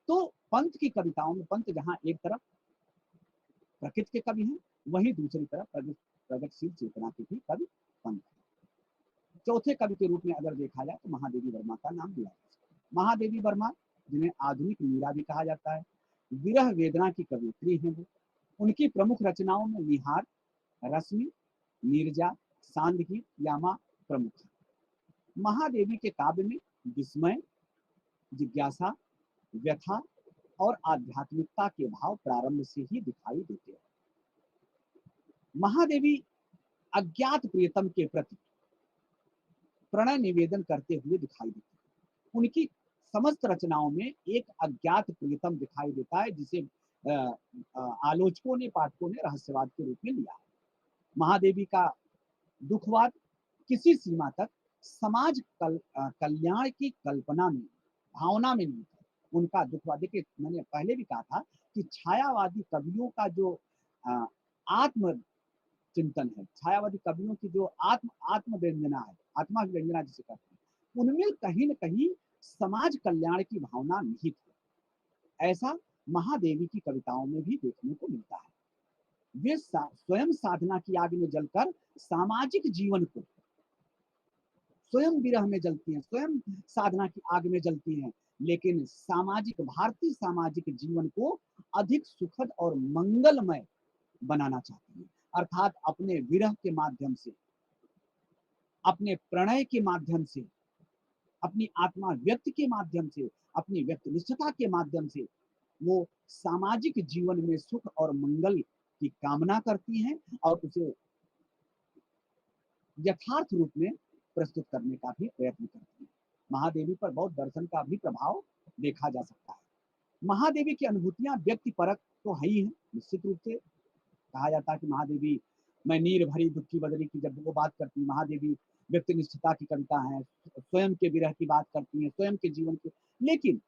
तो पंत की कविताओं में पंत जहां एक तरफ प्रकृति के कवि हैं, वहीं दूसरी तरफ प्रगतिशील चेतना के भी कवि पंत हैं। चौथे कवि के रूप में अगर देखा जाए तो महादेवी वर्मा का नाम लिया जा सकता है। महादेवी वर्मा, जिन्हें आधुनिक मीरा भी कहा जाता है, विरह वेदना की कवियत्री हैं वो। उनकी प्रमुख रचनाओं में निहार, रश्मि, नीरजा, सांदगी, यामा प्रमुख है। महादेवी के काव्य में विस्मय, जिज्ञासा, व्यथा और आध्यात्मिकता के भाव प्रारंभ से ही दिखाई देते हैं। महादेवी अज्ञात प्रियतम के प्रति प्रणय निवेदन करते हुए दिखाई देती है। उनकी समस्त रचनाओं में एक अज्ञात प्रियतम दिखाई देता है, जिसे आलोचकों ने, पाठकों ने रहस्यवाद के रूप में लिया है। महादेवी का दुखवाद किसी सीमा तक समाज कल्याण की कल्पना में, भावना में नहीं है। उनका दुखवाद, देखिए मैंने पहले भी कहा था कि छायावादी कवियों का जो आत्म चिंतन है, छायावादी कवियों की जो आत्म व्यंजना है, आत्मा व्यंजना जिसे कहते हैं, उनमें कहीं न कहीं समाज कल्याण की भावना निहित है। ऐसा महादेवी की कविताओं में भी देखने को मिलता है। वे स्वयं साधना की आग में जलकर सामाजिक जीवन को, स्वयं विरह में जलती हैं, स्वयं साधना की आग में जलती हैं, लेकिन भारतीय सामाजिक जीवन को अधिक सुखद और मंगलमय बनाना चाहती हैं। अर्थात अपने विरह के माध्यम से, अपने प्रणय के माध्यम से, अपनी आत्मा व्यक्त के माध्यम से, अपनी व्यक्तिनिष्ठता के माध्यम से वो सामाजिक जीवन में सुख और मंगल की कामना करती हैं और उसे यथार्थ रूप में प्रस्तुत करने का भी प्रयत्न करती हैं। महादेवी पर बौद्ध दर्शन का भी प्रभाव देखा जा सकता है। महादेवी की अनुभूतियां व्यक्ति परक तो है ही है। निश्चित रूप से कहा जाता है कि महादेवी, मैं नीर भरी दुखी बदरी की जब वो बात करती, महादेवी व्यक्तिनिष्ठता की कविता है, स्वयं के विरह की बात करती है, स्वयं के जीवन की। लेकिन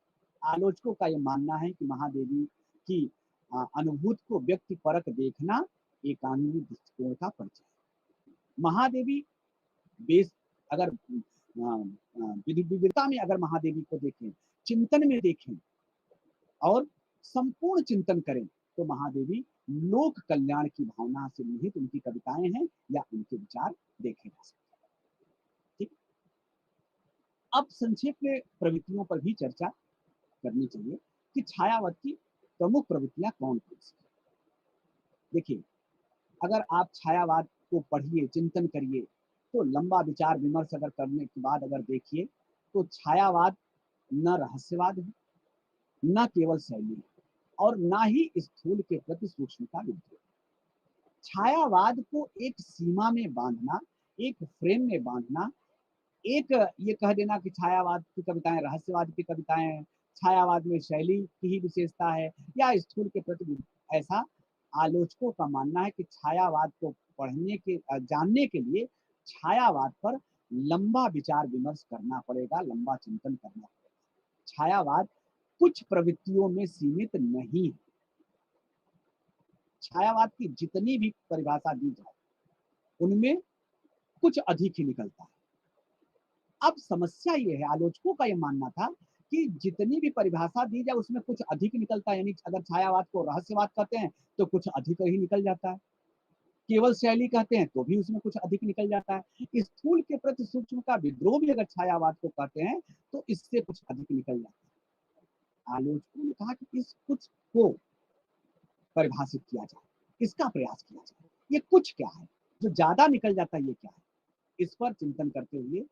आलोचकों का यह मानना है कि महादेवी की अनुभूति को व्यक्ति परक देखना एकांगी दृष्टिकोण का परिचय है। महादेवी बेस अगर विविधता में अगर महादेवी को देखें, चिंतन में देखें और संपूर्ण चिंतन करें तो महादेवी लोक कल्याण की भावना से निहित उनकी कविताएं हैं या उनके विचार देखे जा सकते हैं। ठीक, अब संक्षेप में प्रवृत्तियों पर भी चर्चा करनी चाहिए कि छायावाद की प्रमुख प्रवृत्तियां कौन कौन सी। देखिए, अगर आप छायावाद को पढ़िए, चिंतन करिए, तो लंबा विचार विमर्श अगर करने के बाद अगर देखिए तो छायावाद न रहस्यवाद है, न केवल शैली है और ना ही स्थूल के प्रति सूक्ष्म का विद्रोह। छायावाद को एक सीमा में बांधना, एक फ्रेम में बांधना, एक ये कह देना कि छायावाद की कविताएं रहस्यवाद की कविताएं हैं, छायावाद में शैली की ही विशेषता है या स्थूल के प्रति, ऐसा आलोचकों का मानना है कि छायावाद को पढ़ने के जानने के लिए छायावाद पर लंबा विचार विमर्श करना पड़ेगा, लंबा चिंतन करना पड़ेगा। छायावाद कुछ प्रवृत्तियों में सीमित नहीं है। छायावाद की जितनी भी परिभाषा दी जाए उनमें कुछ अधिक ही निकलता है। अब समस्या ये है, आलोचकों का ये मानना था कि जितनी भी परिभाषा दी जाए उसमें कुछ अधिक निकलता है, यानी अगर छायावाद को रहस्यवाद कहते हैं तो कुछ अधिक ही निकल जाता है, केवल शैली कहते हैं तो भी उसमें कुछ अधिक निकल जाता है, स्थूल के प्रति सूक्ष्म का विद्रोह भी अगर छायावाद को कहते हैं तो इससे कुछ अधिक निकल जाता है। आलोचकों ने कहा कि इस कुछ को परिभाषित किया जाए, इसका प्रयास किया जाए, ये कुछ क्या है, जो ज्यादा निकल जाता है ये क्या है। इस पर चिंतन करते हुए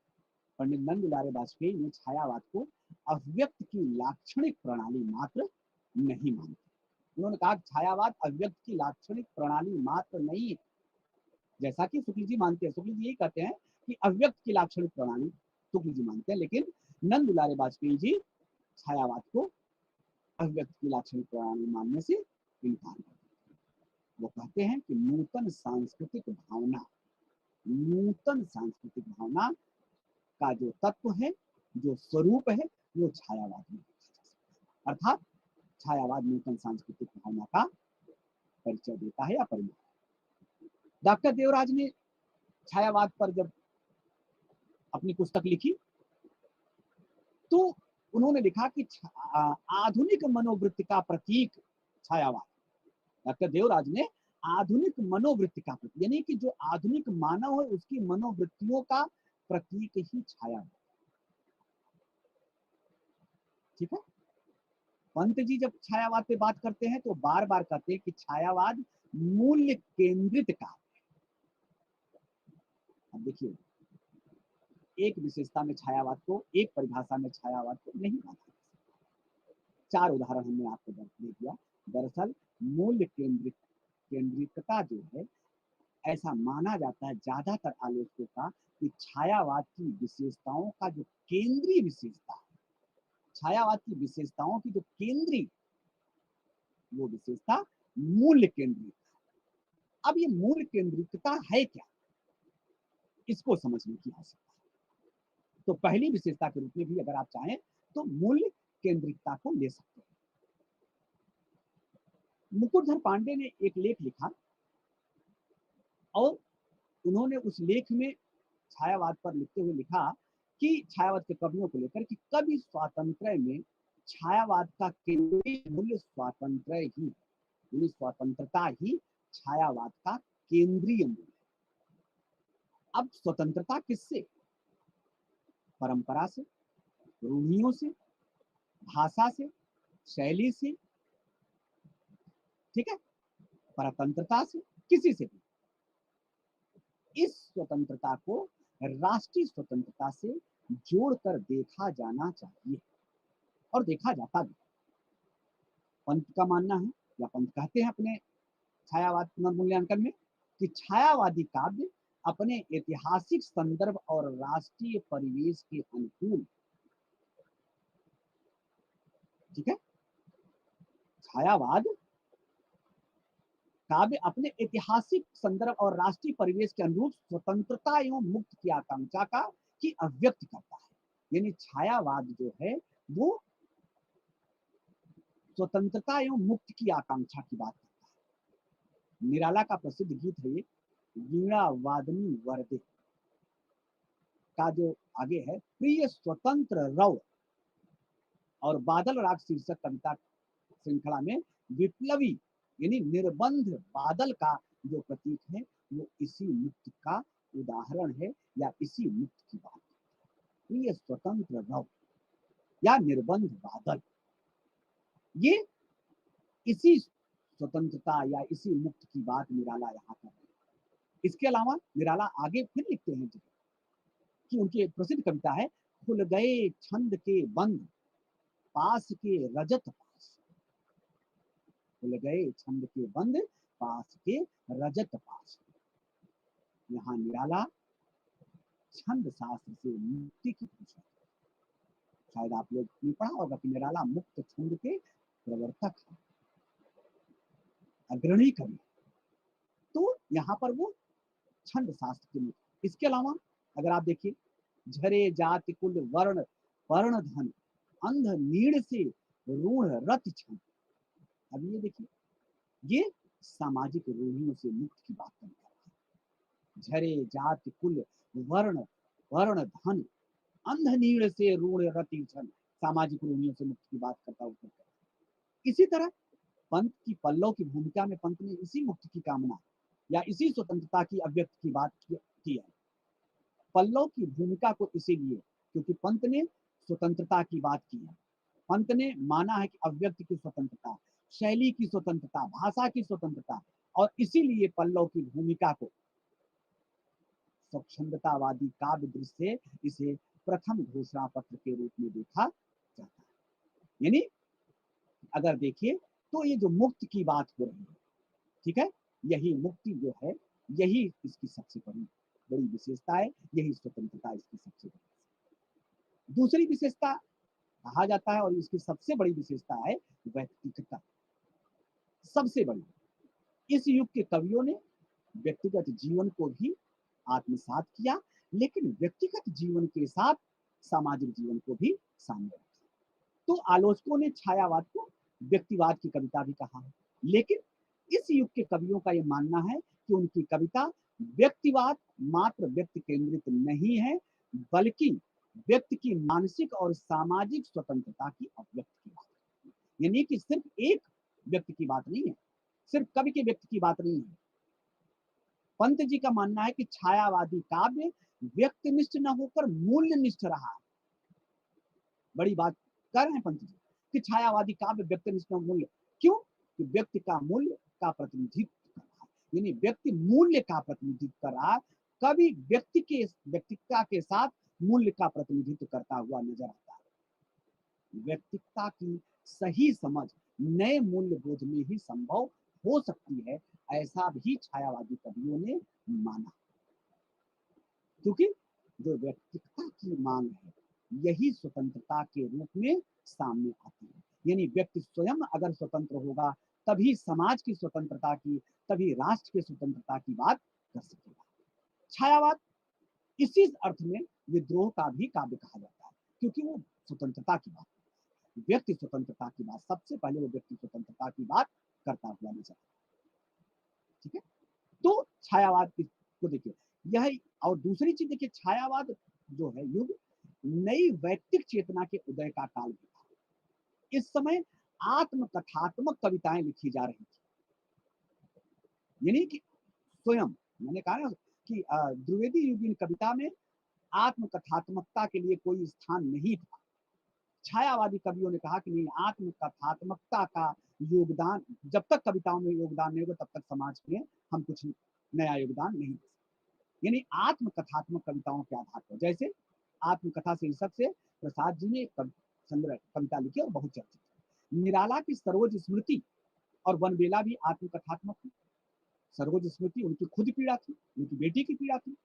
पंडित नंद दुलारे बाजपेयी ने छायावाद को अव्यक्त की लाक्षणिक प्रणाली मात्र नहीं मानते। उन्होंने कहा छायावाद अव्यक्त की लाक्षणिक प्रणाली मात्र नहीं है, जैसा कि शुक्ल जी मानते हैं। शुक्ल जी यही कहते हैं कि अव्यक्त की लाक्षणिक प्रणाली शुक्ल जी मानते हैं, लेकिन नंद दुलारे बाजपेयी जी छायावाद को अव्यक्त की लाक्षणिक प्रणाली मानने से इनकार करते हैं। वो कहते हैं कि नूतन सांस्कृतिक भावना, नूतन सांस्कृतिक भावना का जो तत्व है, जो स्वरूप है, वो छायावाद में, अर्थात छायावाद नूतन सांस्कृतिक भावना का परिचय देता है या परिचय। डॉक्टर देवराज ने छायावाद पर जब अपनी पुस्तक लिखी तो उन्होंने लिखा कि आधुनिक मनोवृत्ति का प्रतीक छायावाद। डॉक्टर देवराज ने आधुनिक मनोवृत्ति का प्रतीक, यानी कि जो आधुनिक मानव है उसकी मनोवृत्तियों का प्रतीक ही छायावाद। ठीक है, पंत जी जब छायावाद पे बात करते हैं तो बार बार कहते हैं कि छायावाद मूल्य केंद्रित का। अब देखिए, एक विशेषता में छायावाद को, एक परिभाषा में छायावाद को नहीं माना। चार उदाहरण हमने आपको दे दिया। दरअसल मूल्य केंद्रितता जो है, ऐसा माना जाता है ज्यादातर आलोचकों का कि छायावाद की विशेषताओं का जो केंद्रीय विशेषता, छायावाद की विशेषताओं की जो केंद्रीय वो विशेषता मूल्य केंद्रित। अब ये मूल्य केंद्रितता है क्या, इसको समझने की आवश्यकता है। तो पहली विशेषता के रूप में भी अगर आप चाहें तो मूल्य केंद्रितता को ले सकते हैं। मुकुटधर पांडे ने एक लेख लिखा और उन्होंने उस लेख में छायावाद पर लिखते हुए लिखा कि छायावाद के कवियों को लेकर कि कवि स्वातंत्र्य में छायावाद का केंद्रीय मूल्य स्वातंत्र्य ही, यानी स्वतंत्रता ही छायावाद का केंद्रीय मूल्य। अब स्वतंत्रता किससे? परंपरा से, रूढ़ियों से, भाषा से, शैली से, ठीक है, परतंत्रता से, किसी से भी। इस स्वतंत्रता को राष्ट्रीय स्वतंत्रता से जोड़कर देखा जाना चाहिए और देखा जाता भी। पंत का मानना है, या पंत कहते हैं अपने छायावाद पुनर्मूल्यांकन में, कि छायावादी काव्य अपने ऐतिहासिक संदर्भ और राष्ट्रीय परिवेश के अनुकूल, ठीक है, छायावाद काव्य अपने ऐतिहासिक संदर्भ और राष्ट्रीय परिवेश के अनुरूप स्वतंत्रता एवं मुक्त की आकांक्षा का की अभिव्यक्त करता है। यानी छायावाद जो है वो स्वतंत्रता एवं मुक्त की आकांक्षा की बात करता है। निराला का प्रसिद्ध गीत है ये, वीणा वादनी वरदे, का जो आगे है, प्रिय स्वतंत्र रव और बादल राग शीर्षक कविता श्रृंखला में विप्लवी यानी निर्बंध बादल का जो प्रतीक है वो इसी मुक्त का उदाहरण है या इसी मुक्त की बात है। प्रिय स्वतंत्र रव या निर्बंध बादल, ये इसी स्वतंत्रता या इसी मुक्त की बात निराला यहाँ कर रहे हैं। इसके अलावा निराला आगे फिर लिखते हैं कि उनकी एक प्रसिद्ध कविता है, खुल गए छंद के बंद पास के रजत पास, खुल गए छंद के बंद पास के रजत पास। यहाँ निराला छंद शास्त्र से मुक्ति की पूछा। शायद आप लोग ने पढ़ा होगा कि निराला मुक्त छंद के प्रवर्तक है, अग्रणी कवि। तो यहाँ पर वो छंद शास्त्र के लिए। इसके अलावा अगर आप देखिए, झरे जाति कुल वर्ण पर्ण धन अंध नीड़ से रूढ़ रत छन। अब ये देखिए, ये सामाजिक रूढ़ियों से मुक्त की बात कर रहा है। झरे जाति कुल वर्ण पर्ण धन अंध नीड़ से रूढ़ रति छन, सामाजिक रूढ़ियों से मुक्त की बात करता हुआ। इसी तरह पंत की पल्लव की भूमिका में पंत ने इसी मुक्त की कामना या इसी स्वतंत्रता की अभिव्यक्ति की बात की है। पल्लव की भूमिका को इसीलिए क्योंकि पंत ने स्वतंत्रता की बात की है। पंत ने माना है कि अभिव्यक्ति की स्वतंत्रता, शैली की स्वतंत्रता, भाषा की स्वतंत्रता, और इसीलिए पल्लव की भूमिका को स्वच्छंदतावादी काव्य दृश्य से इसे प्रथम घोषणा पत्र के रूप में देखा जाता है। यानी अगर देखिए तो ये जो मुक्त की बात हो रही है, ठीक है, यही मुक्ति जो है, यही इसकी सबसे बड़ी विशेषता है, यही स्वतंत्रता इसकी सबसे बड़ी। दूसरी विशेषता कहा जाता है और इसकी सबसे बड़ी विशेषता है व्यक्तिगतता। सबसे बड़ी, इस युग के कवियों ने व्यक्तिगत जीवन को भी आत्मसात किया, लेकिन व्यक्तिगत जीवन के साथ सामाजिक जीवन को भी सामने रखा। तो आलोचकों ने छायावाद को व्यक्तिवाद की कविता भी कहा है, लेकिन इस युग के कवियों का यह मानना है कि उनकी कविता व्यक्तिवाद मात्र व्यक्ति केंद्रित नहीं है, बल्कि व्यक्ति की मानसिक और सामाजिक स्वतंत्रता की अभिव्यक्ति की बात है। यानी कि सिर्फ एक व्यक्ति की बात नहीं है, सिर्फ कवि के व्यक्ति की बात नहीं है। पंत जी का मानना है कि छायावादी काव्य व्यक्तिनिष्ठ न होकर मूल्यनिष्ठ रहा। बड़ी बात कर रहे हैं पंत जी कि छायावादी काव्य व्यक्तिनिष्ठ मूल्य, क्यों? कि व्यक्ति का मूल्य का प्रतिनिधित्व कर रहा है, यानी व्यक्ति मूल्य का प्रतिनिधित्व कर रहा है। कवि व्यक्तिता के साथ मूल्य का प्रतिनिधित्व करता हुआ नजर आता है। व्यक्तिता की सही समझ नए मूल्य बोध में ही संभव हो सकती है, ऐसा भी छायावादी कवियों ने माना, क्योंकि जो व्यक्तिता की मांग है यही स्वतंत्रता के रूप में सामने आती है। यानी व्यक्ति स्वयं अगर स्वतंत्र होगा तभी समाज की स्वतंत्रता की, तभी राष्ट्र की स्वतंत्रता की बात कर सकेगा। छायावाद इसी अर्थ में विद्रोह का भी काव्य कहा जाता है, क्योंकि वो स्वतंत्रता की बात, व्यक्ति स्वतंत्रता की बात, सबसे पहले वो व्यक्ति स्वतंत्रता की बात करता हुआ नजर। ठीक है, तो छायावाद को देखिए यह, और दूसरी चीज देखिए, छायावाद जो है युग नई वैयक्तिक चेतना के उदय का काल भी था। इस समय आत्मकथात्मक कविताएं लिखी जा रही थी, यानी कि स्वयं, मैंने कहा ना कि द्विवेदी युगीन कविता में आत्मकथात्मकता के लिए कोई स्थान नहीं था। छायावादी कवियों ने कहा कि नहीं, आत्मकथात्मकता का योगदान, जब तक कविताओं में योगदान नहीं होगा तब तक समाज में हम कुछ नया योगदान नहीं दे सकते। यानी आत्मकथात्मक कविताओं के आधार पर, जैसे आत्मकथा शीर्षक से प्रसाद जी ने एक संग्रह कविता लिखी और बहुत चर्चित है। निराला की सरोज स्मृति और वनबेला भी आत्मकथात्मक थी। सरोज स्मृति उनकी खुद पीड़ा थी, उनकी बेटी की पीड़ा थी,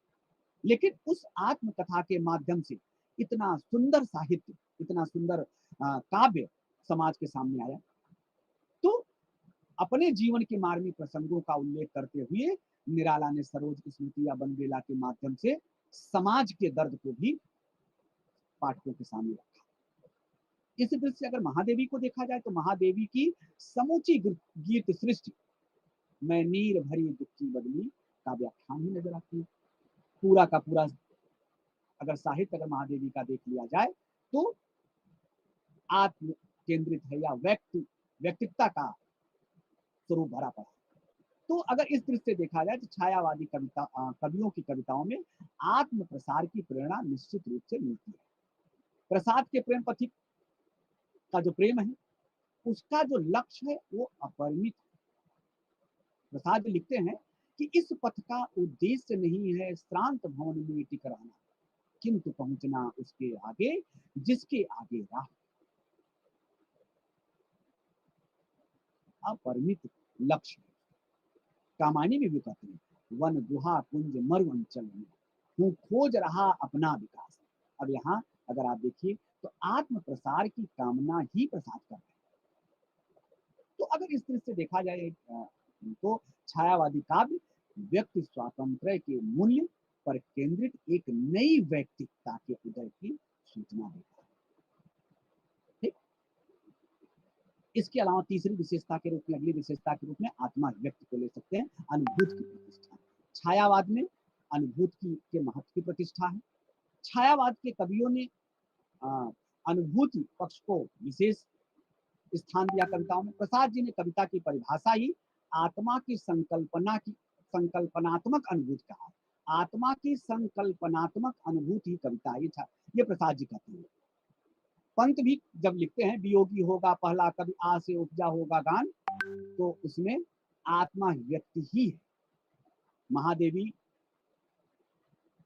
लेकिन उस आत्मकथा के माध्यम से इतना सुंदर साहित्य, इतना सुंदर काव्य समाज के सामने आया। तो अपने जीवन के मार्मिक प्रसंगों का उल्लेख करते हुए निराला ने सरोज स्मृति या वनबेला के माध्यम से समाज के दर्द को भी पाठकों के सामने रखा। इस दृष्टि से अगर महादेवी को देखा जाए तो महादेवी की समूची गीत सृष्टि मैं नीर भरी दुखी बदली का व्याख्यान ही नजर आती है। पूरा का पूरा अगर साहित्य अगर महादेवी का देख लिया जाए तो आत्म केंद्रित है या व्यक्तित्व का स्वरूप भरा पड़ा। तो अगर इस दृष्टि से देखा जाए तो छायावादी कवियों की कविताओं में आत्म प्रसार की प्रेरणा निश्चित रूप से मिलती है। प्रसाद के प्रेम पथिक का जो प्रेम है उसका जो लक्ष्य है वो अपरिमित है। प्रसाद लिखते हैं कि इस पथ का उद्देश्य नहीं है श्रांत भवन में टिक रहना, किंतु पहुंचना उसके आगे जिसके आगे राह। अपरिमित लक्ष्य। कामायनी में भी कहते हैं, वन गुहा कुंज मरु अंचल में हूँ खोज रहा अपना विकास। अब यहाँ अगर आप देखिए तो आत्म प्रसार की कामना ही प्रसाद कर रहे हैं। तो अगर इस तरह से देखा जाए तो छायावादी काव्य व्यक्ति स्वातंत्र्य के मूल्य पर केंद्रित एक नई व्यक्तित्वता के उदय की सूचना देता है। ठीक। इसके अलावा तीसरी विशेषता के रूप में, अगली विशेषता के रूप में आत्मा व्यक्ति को ले सकते हैं, अनुभूति की प्रतिष्ठा। छायावाद में अनुभूति के महत्व की प्रतिष्ठा है। छायावाद के कवियों ने अनुभूति पक्ष को विशेष स्थान दिया कविताओं में। प्रसाद जी ने कविता की परिभाषा ही आत्मा की संकल्पनात्मक अनुभूति कहा है। आत्मा की संकल्पनात्मक अनुभूति कविता ये प्रसाद जी कहते हैं। पंत भी जब लिखते हैं, वियोगी होगा पहला कभी आ से उपजा होगा गान, तो उसमें आत्मा व्यक्ति ही है। महादेवी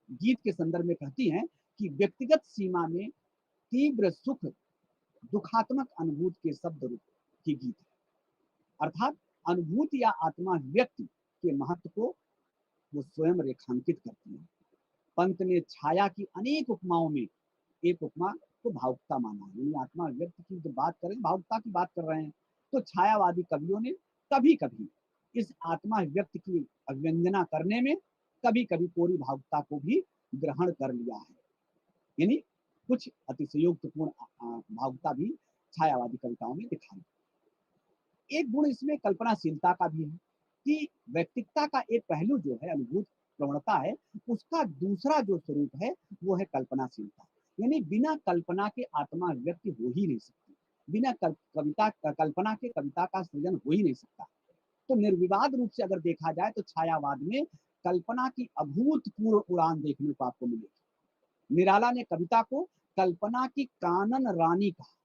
गीत के संदर्भ में कहती हैं कि व्यक्तिगत सीमा में तीव्र सुख दुखात्मक अनुभूति के शब्द रूप की गीत है। अर्थात अनुभूति या आत्मा व्यक्ति के महत्व को वो स्वयं रेखांकित करती है। पंत ने छाया की अनेक उपमाओं में एक उपमा को भावुकता माना है। यानी आत्मा व्यक्ति की जब बात करें, भावुकता की बात कर रहे हैं, तो छायावादी कवियों ने कभी कभी इस आत्मा व्यक्ति की अभिव्यंजना करने में कभी कभी पूरी भावुकता को भी ग्रहण कर लिया है। यानी कुछ अतिशयोक्तपूर्ण भावुकता भी छायावादी कविताओं में दिखाई। एक गुण इसमें कल्पनाशीलता का भी है कि व्यक्तित्वता का एक पहलू जो है अनुभूत प्रवणता है, उसका दूसरा जो स्वरूप है वो है कल्पनाशीलता। यानी बिना कल्पना के आत्मा व्यक्ति हो ही नहीं सकती, बिना कल्पना के कविता का सृजन हो ही नहीं सकता। तो निर्विवाद रूप से अगर देखा जाए तो छायावाद में कल्पना की अभूतपूर्व उड़ान देखने को आपको मिलेगी। निराला ने कविता को कल्पना की कानन रानी कहा।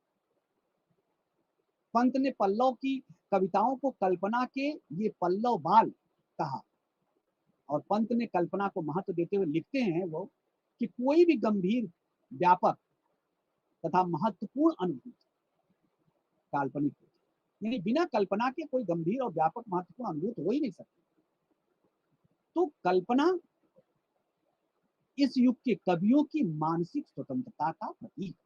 पंत ने पल्लव की कविताओं को कल्पना के ये पल्लव बाल कहा। और पंत ने कल्पना को महत्व देते हुए लिखते हैं वो कि कोई भी गंभीर, व्यापक तथा महत्वपूर्ण अनुभूति काल्पनिक होती, यानी बिना कल्पना के कोई गंभीर और व्यापक महत्वपूर्ण अनुभूति हो ही नहीं सकती। तो कल्पना इस युग के कवियों की मानसिक स्वतंत्रता का प्रतीक।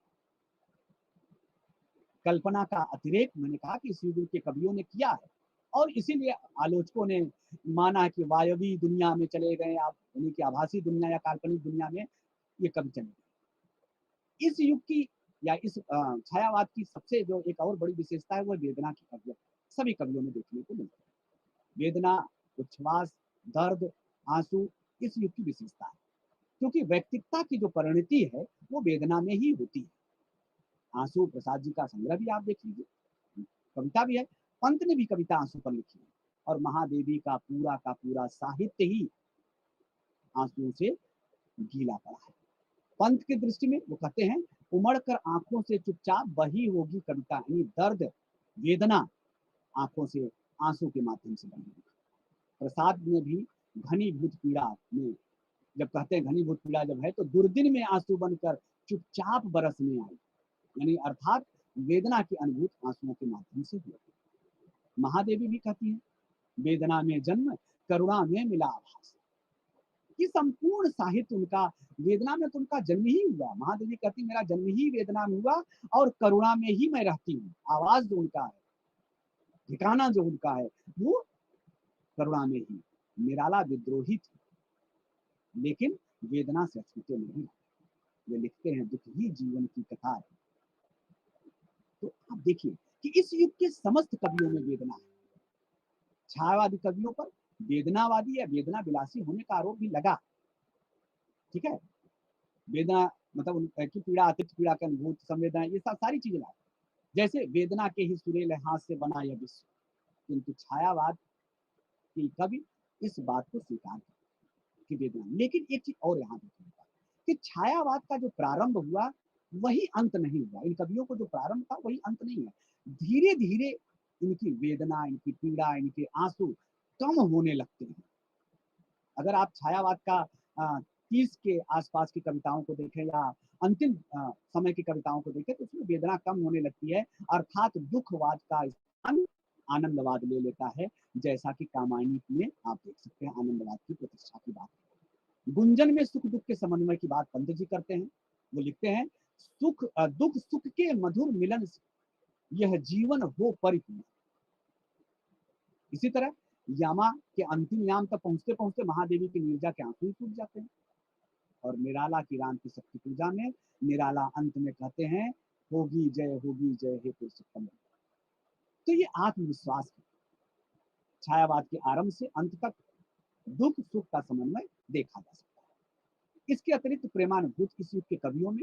कल्पना का अतिरेक मैंने कहा कि इस युग के कवियों ने किया है, और इसीलिए आलोचकों ने माना कि वायवी दुनिया में चले गए आप, यानी कि आभासी दुनिया या काल्पनिक दुनिया में ये कवि चले गए। इस युग की या इस छायावाद की सबसे जो एक और बड़ी विशेषता है वो वेदना की कवियत सभी कवियों में देखने को मिलती है। वेदना, उच्छ्वास, दर्द, आंसू इस युग की विशेषता है, क्योंकि व्यक्तित्वता की जो परिणति है वो वेदना में ही होती है। आंसू प्रसाद जी का संग्रह भी आप देख लीजिए, कविता भी है। पंत ने भी कविता आंसू पर लिखी है, और महादेवी का पूरा साहित्य ही आंसुओं से गीला पड़ा है। पंत की दृष्टि में वो कहते हैं, उमड़ कर आंखों से चुपचाप बही होगी कविता, यानी दर्द वेदना आंखों से आंसू के माध्यम से बनी होगी। प्रसाद ने भी घनीभूत पीड़ा में, जब कहते हैं घनीभूत पीड़ा जब है तो दुर्दिन में आंसू बनकर चुपचाप बरसने आई, यानी अर्थात वेदना की अनुभूति आंसुओं के माध्यम से हुई। महादेवी भी कहती है, वेदना में जन्म करुणा में मिला आभास। ये संपूर्ण साहित्य उनका वेदना में तो उनका जन्म ही हुआ। महादेवी कहती मेरा जन्म ही वेदना में हुआ और करुणा में ही मैं रहती हूँ। आवाज जो उनका है, ठिकाना जो उनका है वो करुणा में ही। निराला विद्रोही थी, लेकिन वेदना से अछूते नहीं। वे लिखते हैं दुख ही जीवन की कथा है। तो आप देखिए कि इस युग के समस्त कवियों में वेदना है। छायावादी कवियों पर वेदनावादी या वेदना विलासी होने का आरोप भी लगा, ठीक है, वेदना मतलब की पीड़ा, अतिरिक्त पीड़ा के अनुभूत संवेदना, ये सारी चीजें लाए। जैसे वेदना के ही सुरेल हाथ से बना यह विश्व, किंतु छायावाद की कवि इस बात को स्वीकार करते कि वेदना। लेकिन एक चीज और यहाँ देखिएगा कि छायावाद का जो प्रारंभ हुआ वही अंत नहीं हुआ। इन कवियों को जो प्रारंभ था वही अंत नहीं है। धीरे धीरे इनकी वेदना, इनकी पीड़ा, इनके आंसू कम होने लगते हैं। अगर आप छायावाद का 30 के आसपास की कविताओं को देखें या अंतिम समय की कविताओं को देखें तो उसमें वेदना कम होने लगती है, अर्थात दुखवाद का स्थान आनंदवाद ले लेता है। जैसा कि कामायनी में आप देख सकते हैं आनंदवाद की प्रतिष्ठा की बात। गुंजन में सुख दुख के समन्वय की बात पंत जी करते हैं। वो लिखते हैं दुख सुख के मधुर मिलन से यह जीवन हो परिपूर्ण। इसी तरह यामा के अंतिम याम तक पहुंचते पहुंचते महादेवी की नीरजा के आंसू टूट जाते हैं। और निराला की राम की शक्ति पूजा में निराला अंत में कहते हैं होगी जय हे पुरुषोत्तम। तो ये आत्मविश्वास है। छायावाद के आरंभ से अंत तक दुख सुख का समन्वय देखा जा सकता है। इसके अतिरिक्त प्रेमानुभूत इस युग के कवियों में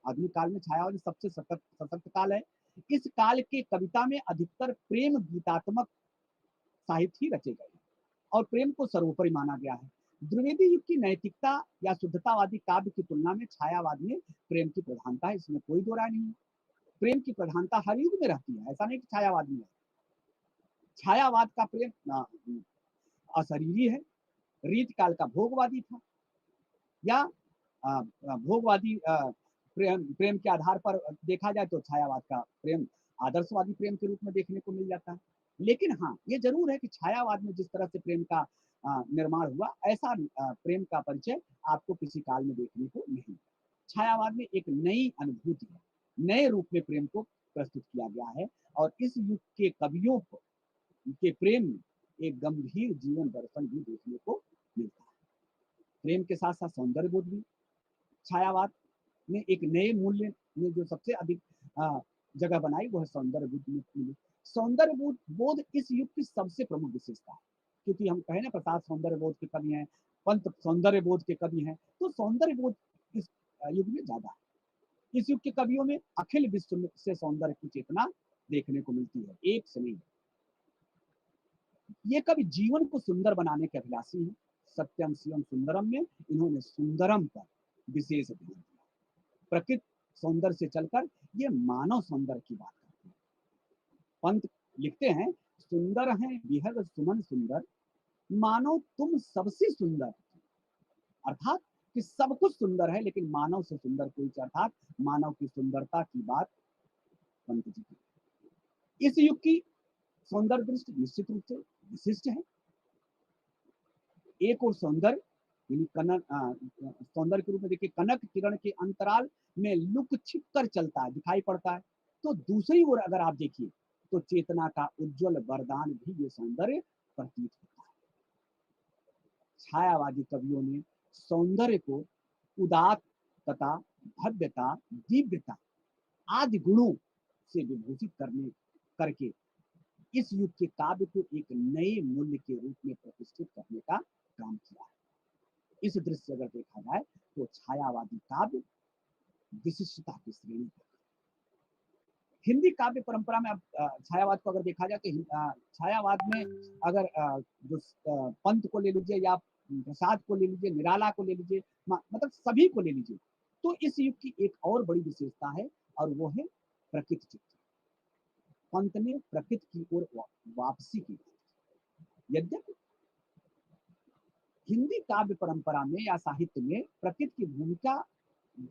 आधुनिक काल में छायावाद सबसे सशक्त काल है। इस काल के कविता में अधिकतर प्रेम गीतात्मक साहित्य ही रचे गए और प्रेम को सर्वोपरि माना गया है। द्विवेदी युग की नैतिकता या शुद्धतावादी काव्य की तुलना में छायावाद में प्रेम की प्रधानता है, इसमें कोई दो राय नहीं। प्रेम की प्रधानता हर युग में रहती है, ऐसा नहीं कि छायावाद में है। छायावाद का प्रेम अशरीरी है, रीत काल का भोगवादी था, या भोगवादी प्रेम के आधार पर देखा जाए तो छायावाद का प्रेम आदर्शवादी प्रेम के रूप में देखने को मिल जाता है। लेकिन हाँ, ये जरूर है कि छायावाद में जिस तरह से प्रेम का निर्माण हुआ, ऐसा प्रेम का परिचय आपको किसी काल में देखने को नहीं। छायावाद में एक नई अनुभूति है, नए रूप में प्रेम को प्रस्तुत किया गया है और इस युग के कवियों के प्रेम में एक गंभीर जीवन दर्शन भी देखने को मिलता है। प्रेम के साथ साथ सौंदर्य बोध भी छायावाद में एक नए मूल्य में जो सबसे अधिक जगह बनाई वो है सौंदर्य बोध। सौंदर्य बोध इस युग की सबसे प्रमुख विशेषता है, क्योंकि हम कहें ना प्रसाद सौंदर्य बोध के कवि हैं, पंत सौंदर्य बोध के कवि हैं, तो सौंदर्य बोध इस युग में ज्यादा है। इस युग के कवियों में अखिल विश्व से सौंदर्य की चेतना देखने को मिलती है, एक से नहीं। ये कवि जीवन को सुंदर बनाने के अभिलाषी हैं। सत्यम शिवम सुंदरम में इन्होंने सुंदरम पर विशेष ध्यान दिया। प्रकृति सौंदर्य से चलकर ये मानव सौंदर्य की बात करते हैं। पंत लिखते हैं सुंदर है विहग सुमन सुंदर, मानो तुम सबसे सुंदर। अर्थात कि सब कुछ सुंदर है लेकिन मानव से सुंदर कोई, अर्थात मानव की सुंदरता की बात पंत जी की। इस युग की सौंदर्य दृष्टि निश्चित रूप से विशिष्ट है। एक और सौंदर्य यानी कनक सौंदर्य के रूप में देखिए कनक किरण के अंतराल में लुक छिप कर चलता है, दिखाई पड़ता है। तो दूसरी ओर अगर आप देखिए तो चेतना का उज्जवल वरदान भी ये सौंदर्य प्रतीत होता है। छायावादी कवियों ने सौंदर्य को उदात्तता, भव्यता, दिव्यता आदि गुणों से विभूषित करके इस युग के काव्य को एक नए मूल्य के रूप में प्रतिष्ठित करने का काम किया है। इस दृश्य से अगर देखा जाए तो छायावादी काव्य विशिष्टता की श्रेणी है। हिंदी काव्य परंपरा में अब छायावाद को अगर देखा जाए तो छायावाद में अगर जो पंत को ले लीजिए या प्रसाद को ले लीजिए, निराला को ले लीजिए, मतलब सभी को ले लीजिए, तो इस युग की एक और बड़ी विशेषता है और वो है प्रकृति चित्र। पंत ने प्रकृति की ओर वापसी की। यद्यपि हिंदी काव्य परंपरा में या साहित्य में प्रकृति की भूमिका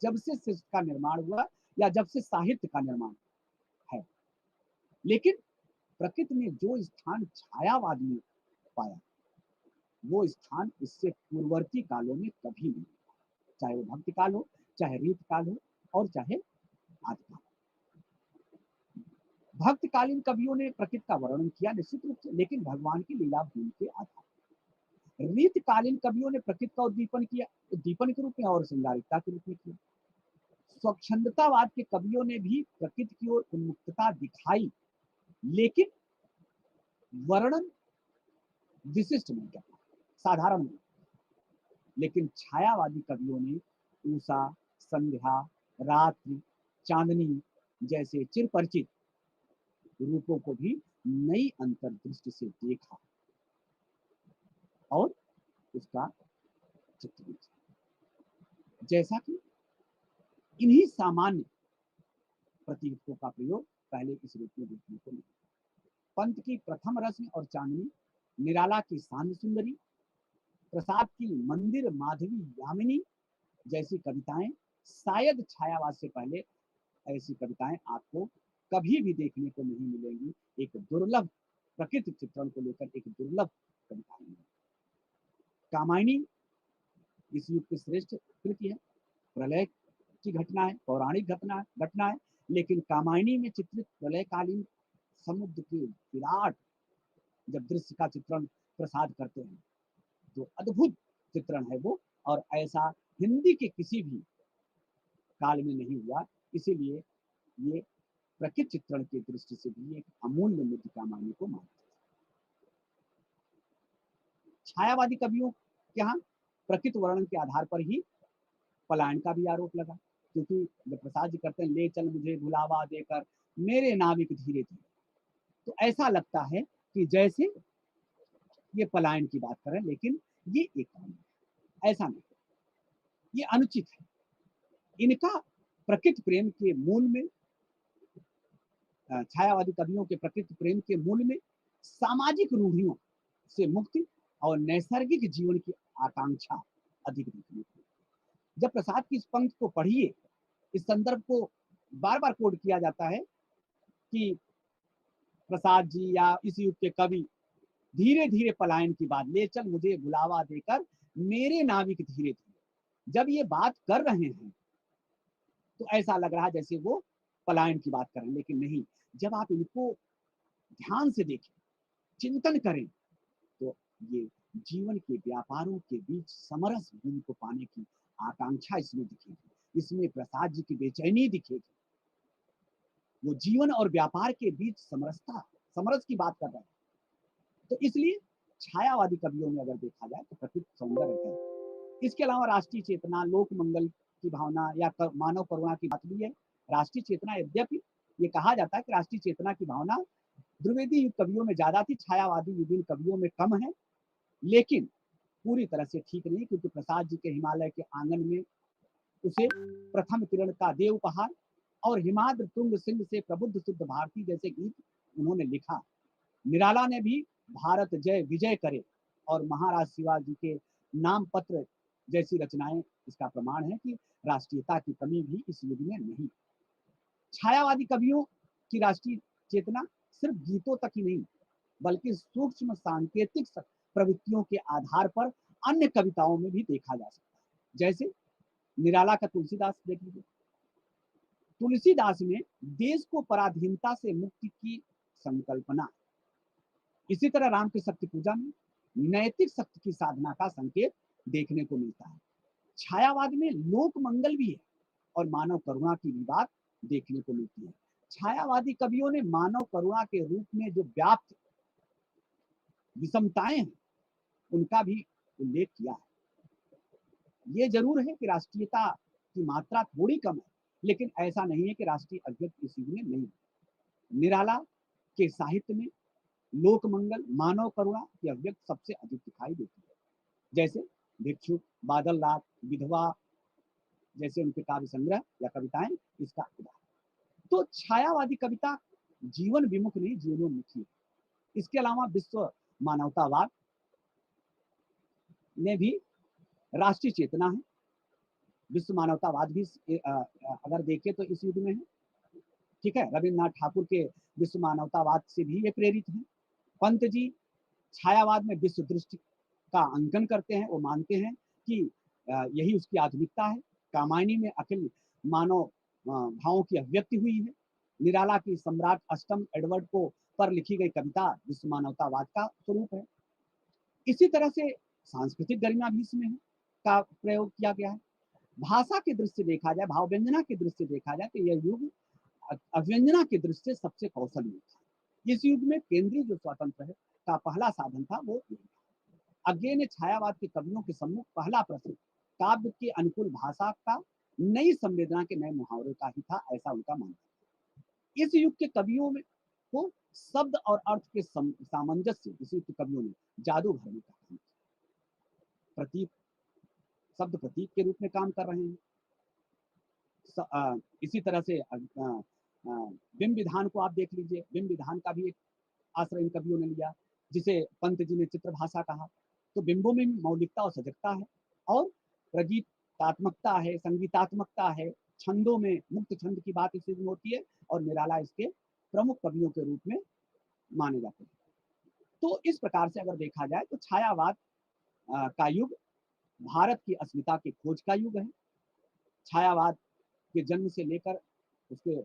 जब से सृष्टि का निर्माण हुआ या जब से साहित्य का निर्माण है, लेकिन प्रकृति ने जो स्थान छायावाद में पाया वो स्थान इससे पूर्ववर्ती कालों में कभी नहीं, चाहे वो भक्ति काल हो, चाहे रीत काल हो और चाहे आदिकाल। भक्तकालीन कवियों ने प्रकृति का वर्णन किया निश्चित रूप से, लेकिन भगवान की लीला भूमि के आधार। रीतकालीन कवियों ने प्रकृति का उद्दीपन किया, उद्दीपन के रूप में और श्रृंगारिकता के रूप में किया। स्वच्छंदतावाद के कवियों ने भी प्रकृति की ओर उन्मुक्तता दिखाई, लेकिन वर्णन विशिष्ट नहीं करता, साधारण नहीं। लेकिन छायावादी कवियों ने ऊषा, संध्या, रात्रि, चांदनी जैसे चिरपरिचित रूपों को भी नई अंतर्दृष्टि से देखा और उसका चित्रण किया। जैसा कि इन्हीं सामान्य प्रतीकों का प्रयोग पहले इस रूप में देखने को मिला। पंत की प्रथम रश्मि और चांदनी, निराला की सांझ सुंदरी, प्रसाद की मंदिर माधवी यामिनी जैसी कविताएं शायद छायावाद से पहले ऐसी कविताएं आपको कभी भी देखने को नहीं मिलेंगी। एक दुर्लभ प्रकृति चित्रण को लेकर एक दुर्लभ कविताएं हैं। कामायनी इस युग की श्रेष्ठ कृति है। प्रलय की घटना है, पौराणिक घटना है, लेकिन कामायनी में चित्रित प्रलयकालीन समुद्र के विराट जब दृश्य का चित्रण प्रसाद करते हैं तो अद्भुत चित्रण है वो, और ऐसा हिंदी के किसी भी काल में नहीं हुआ। इसीलिए ये प्रकृति चित्रण की दृष्टि से भी एक अमूल्य निधि कामायनी को मानते हैं। छायावादी कवियों के यहाँ प्रकृति वर्णन के आधार पर ही पलायन का भी आरोप लगा, क्योंकि जब प्रसाद जी करते हैं ले चल मुझे भुलावा देकर मेरे नाविक धीरे धीरे, तो ऐसा लगता है कि जैसे ये पलायन की बात करें, लेकिन ये एक ऐसा नहीं, ये अनुचित है। इनका प्रकृति प्रेम के मूल में, छायावादी कवियों के प्रकृति प्रेम के मूल में सामाजिक रूढ़ियों से मुक्ति और नैसर्गिक जीवन की आकांक्षा अधिक दिखती है। जब प्रसाद की इस पंक्ति को पढ़िए, इस संदर्भ को बार बार कोड किया जाता है कि प्रसाद जी या इस युग के कवि धीरे धीरे पलायन की बात, ले चल मुझे बुलावा देकर मेरे नाविक धीरे धीरे, जब ये बात कर रहे हैं तो ऐसा लग रहा है जैसे वो पलायन की बात कर रहे हैं, लेकिन नहीं। जब आप इनको ध्यान से देखें, चिंतन करें, तो ये जीवन के व्यापारों के बीच समरस गुण को पाने की आकांक्षा इसमें दिखेगी, इसमें प्रसाद जी की बेचैनी दिखेगी। वो जीवन और व्यापार के बीच समरस की बात कर रहे हैं। तो इसलिए छायावादी कवियों में अगर देखा जाए तो प्रकृति सौंदर्य है। इसके अलावा राष्ट्रीय चेतना, लोक मंगल की भावना या मानव करुणा की बात भी है। राष्ट्रीय चेतना, यद्यपि ये कहा जाता है कि राष्ट्रीय चेतना की भावना द्विवेदी युग कवियों में ज्यादा थी, छायावादी युगीन कवियों में कम है, लेकिन पूरी तरह से ठीक नहीं, क्योंकि प्रसाद जी के हिमालय के आंगन में उसे प्रथम किरण का देव उपहार और हिमाद्र तुंग सिंध से प्रबुद्ध शुद्ध भारती जैसे गीत उन्होंने लिखा। निराला ने भी भारत जय विजय करे और महाराज शिवाजी के नाम पत्र जैसी रचनाएं इसका प्रमाण है कि राष्ट्रीयता की कमी भी इस युग में नहीं। छायावादी कवियों की राष्ट्रीय चेतना सिर्फ गीतों तक ही नहीं, बल्कि सूक्ष्म सांकेतिक प्रवृत्तियों के आधार पर अन्य कविताओं में भी देखा जा सकता है। जैसे निराला का तुलसीदास देख लीजिए, तुलसीदास में देश को पराधीनता से मुक्ति की संकल्पना, इसी तरह राम की शक्ति पूजा में नैतिक शक्ति की साधना का संकेत देखने को मिलता है। छायावाद में लोक मंगल भी है और मानव करुणा की भी बात देखने को मिलती है। छायावादी कवियों ने मानव करुणा के रूप में जो व्याप्त विषमताएं हैं उनका भी उल्लेख किया है। ये जरूर है कि राष्ट्रीयता की मात्रा थोड़ी कम है, लेकिन ऐसा नहीं है कि राष्ट्रीय अभिव्यक्ति इस युग में नहीं है। निराला के साहित्य में लोक मंगल, मानव करुणा की अभिव्यक्ति सबसे अधिक दिखाई देती है। जैसे भिक्षुक, बादल रात, विधवा जैसे उनके काव्य संग्रह या कविताएं इसका उदाहरण। तो छायावादी कविता जीवन विमुख नहीं, जीवनोन्मुखी है। इसके अलावा विश्व मानवतावाद में भी राष्ट्रीय चेतना है। विश्व मानवतावाद भी अगर देखें तो इस युग में है, ठीक है। रविन्द्रनाथ ठाकुर के विश्व मानवतावाद से भी ये प्रेरित है। पंत जी छायावाद में विश्व दृष्टि का अंकन करते हैं, वो मानते हैं कि यही उसकी आधुनिकता है। कामायनी में अखिल मानव भावों की अभिव्यक्ति हुई है। निराला की सम्राट अष्टम एडवर्ड को पर लिखी गई कविता विश्व मानवतावाद का स्वरूप है। इसी तरह से सांस्कृतिक गरिमा भी इसमें है का प्रयोग किया गया है। भाषा की दृष्टि से देखा जाए, भाव व्यंजना की दृष्टि से देखा जाए तो यह युग अव्यंजना की दृष्टि से सबसे कौशल युग था। इस युग में केंद्रीय जो स्वतंत्र है का पहला साधन था वो अज्ञे ने छायावाद के कवियों के सम्मुख पहला प्रश्न काव्य के अनुकूल भाषा का नई संवेदना के नए मुहावरे का ही था, ऐसा उनका मानना है। इस युग के कवियों में को शब्द और अर्थ के सामंजस्य, इस युग के कवियों ने जादू भरने का काम किया। प्रतीक, शब्द प्रतीक के रूप में काम कर रहे हैं। इसी तरह से बिंब विधान को आप देख लीजिए, बिंब विधान का भी एक आश्रय इन कवियों ने लिया, जिसे पंत जी ने चित्र भाषा कहा। तो बिंबों में मौलिकता और सजगता है, और प्रगीतात्मकता है, संगीतात्मकता है, छंदों में मुक्त छंद की बात इसमें होती है, और निराला इसके प्रमुख कवियों के रूप में माने जाते हैं। तो इस प्रकार से अगर देखा जाए तो छायावाद का युग भारत की अस्मिता की खोज का युग है। छायावाद के जन्म से लेकर उसके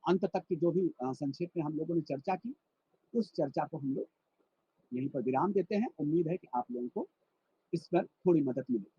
अंत तक की जो भी संक्षेप में हम लोगों ने चर्चा की, उस चर्चा को हम लोग यहीं पर विराम देते हैं। उम्मीद है कि आप लोगों को इस पर थोड़ी मदद मिले।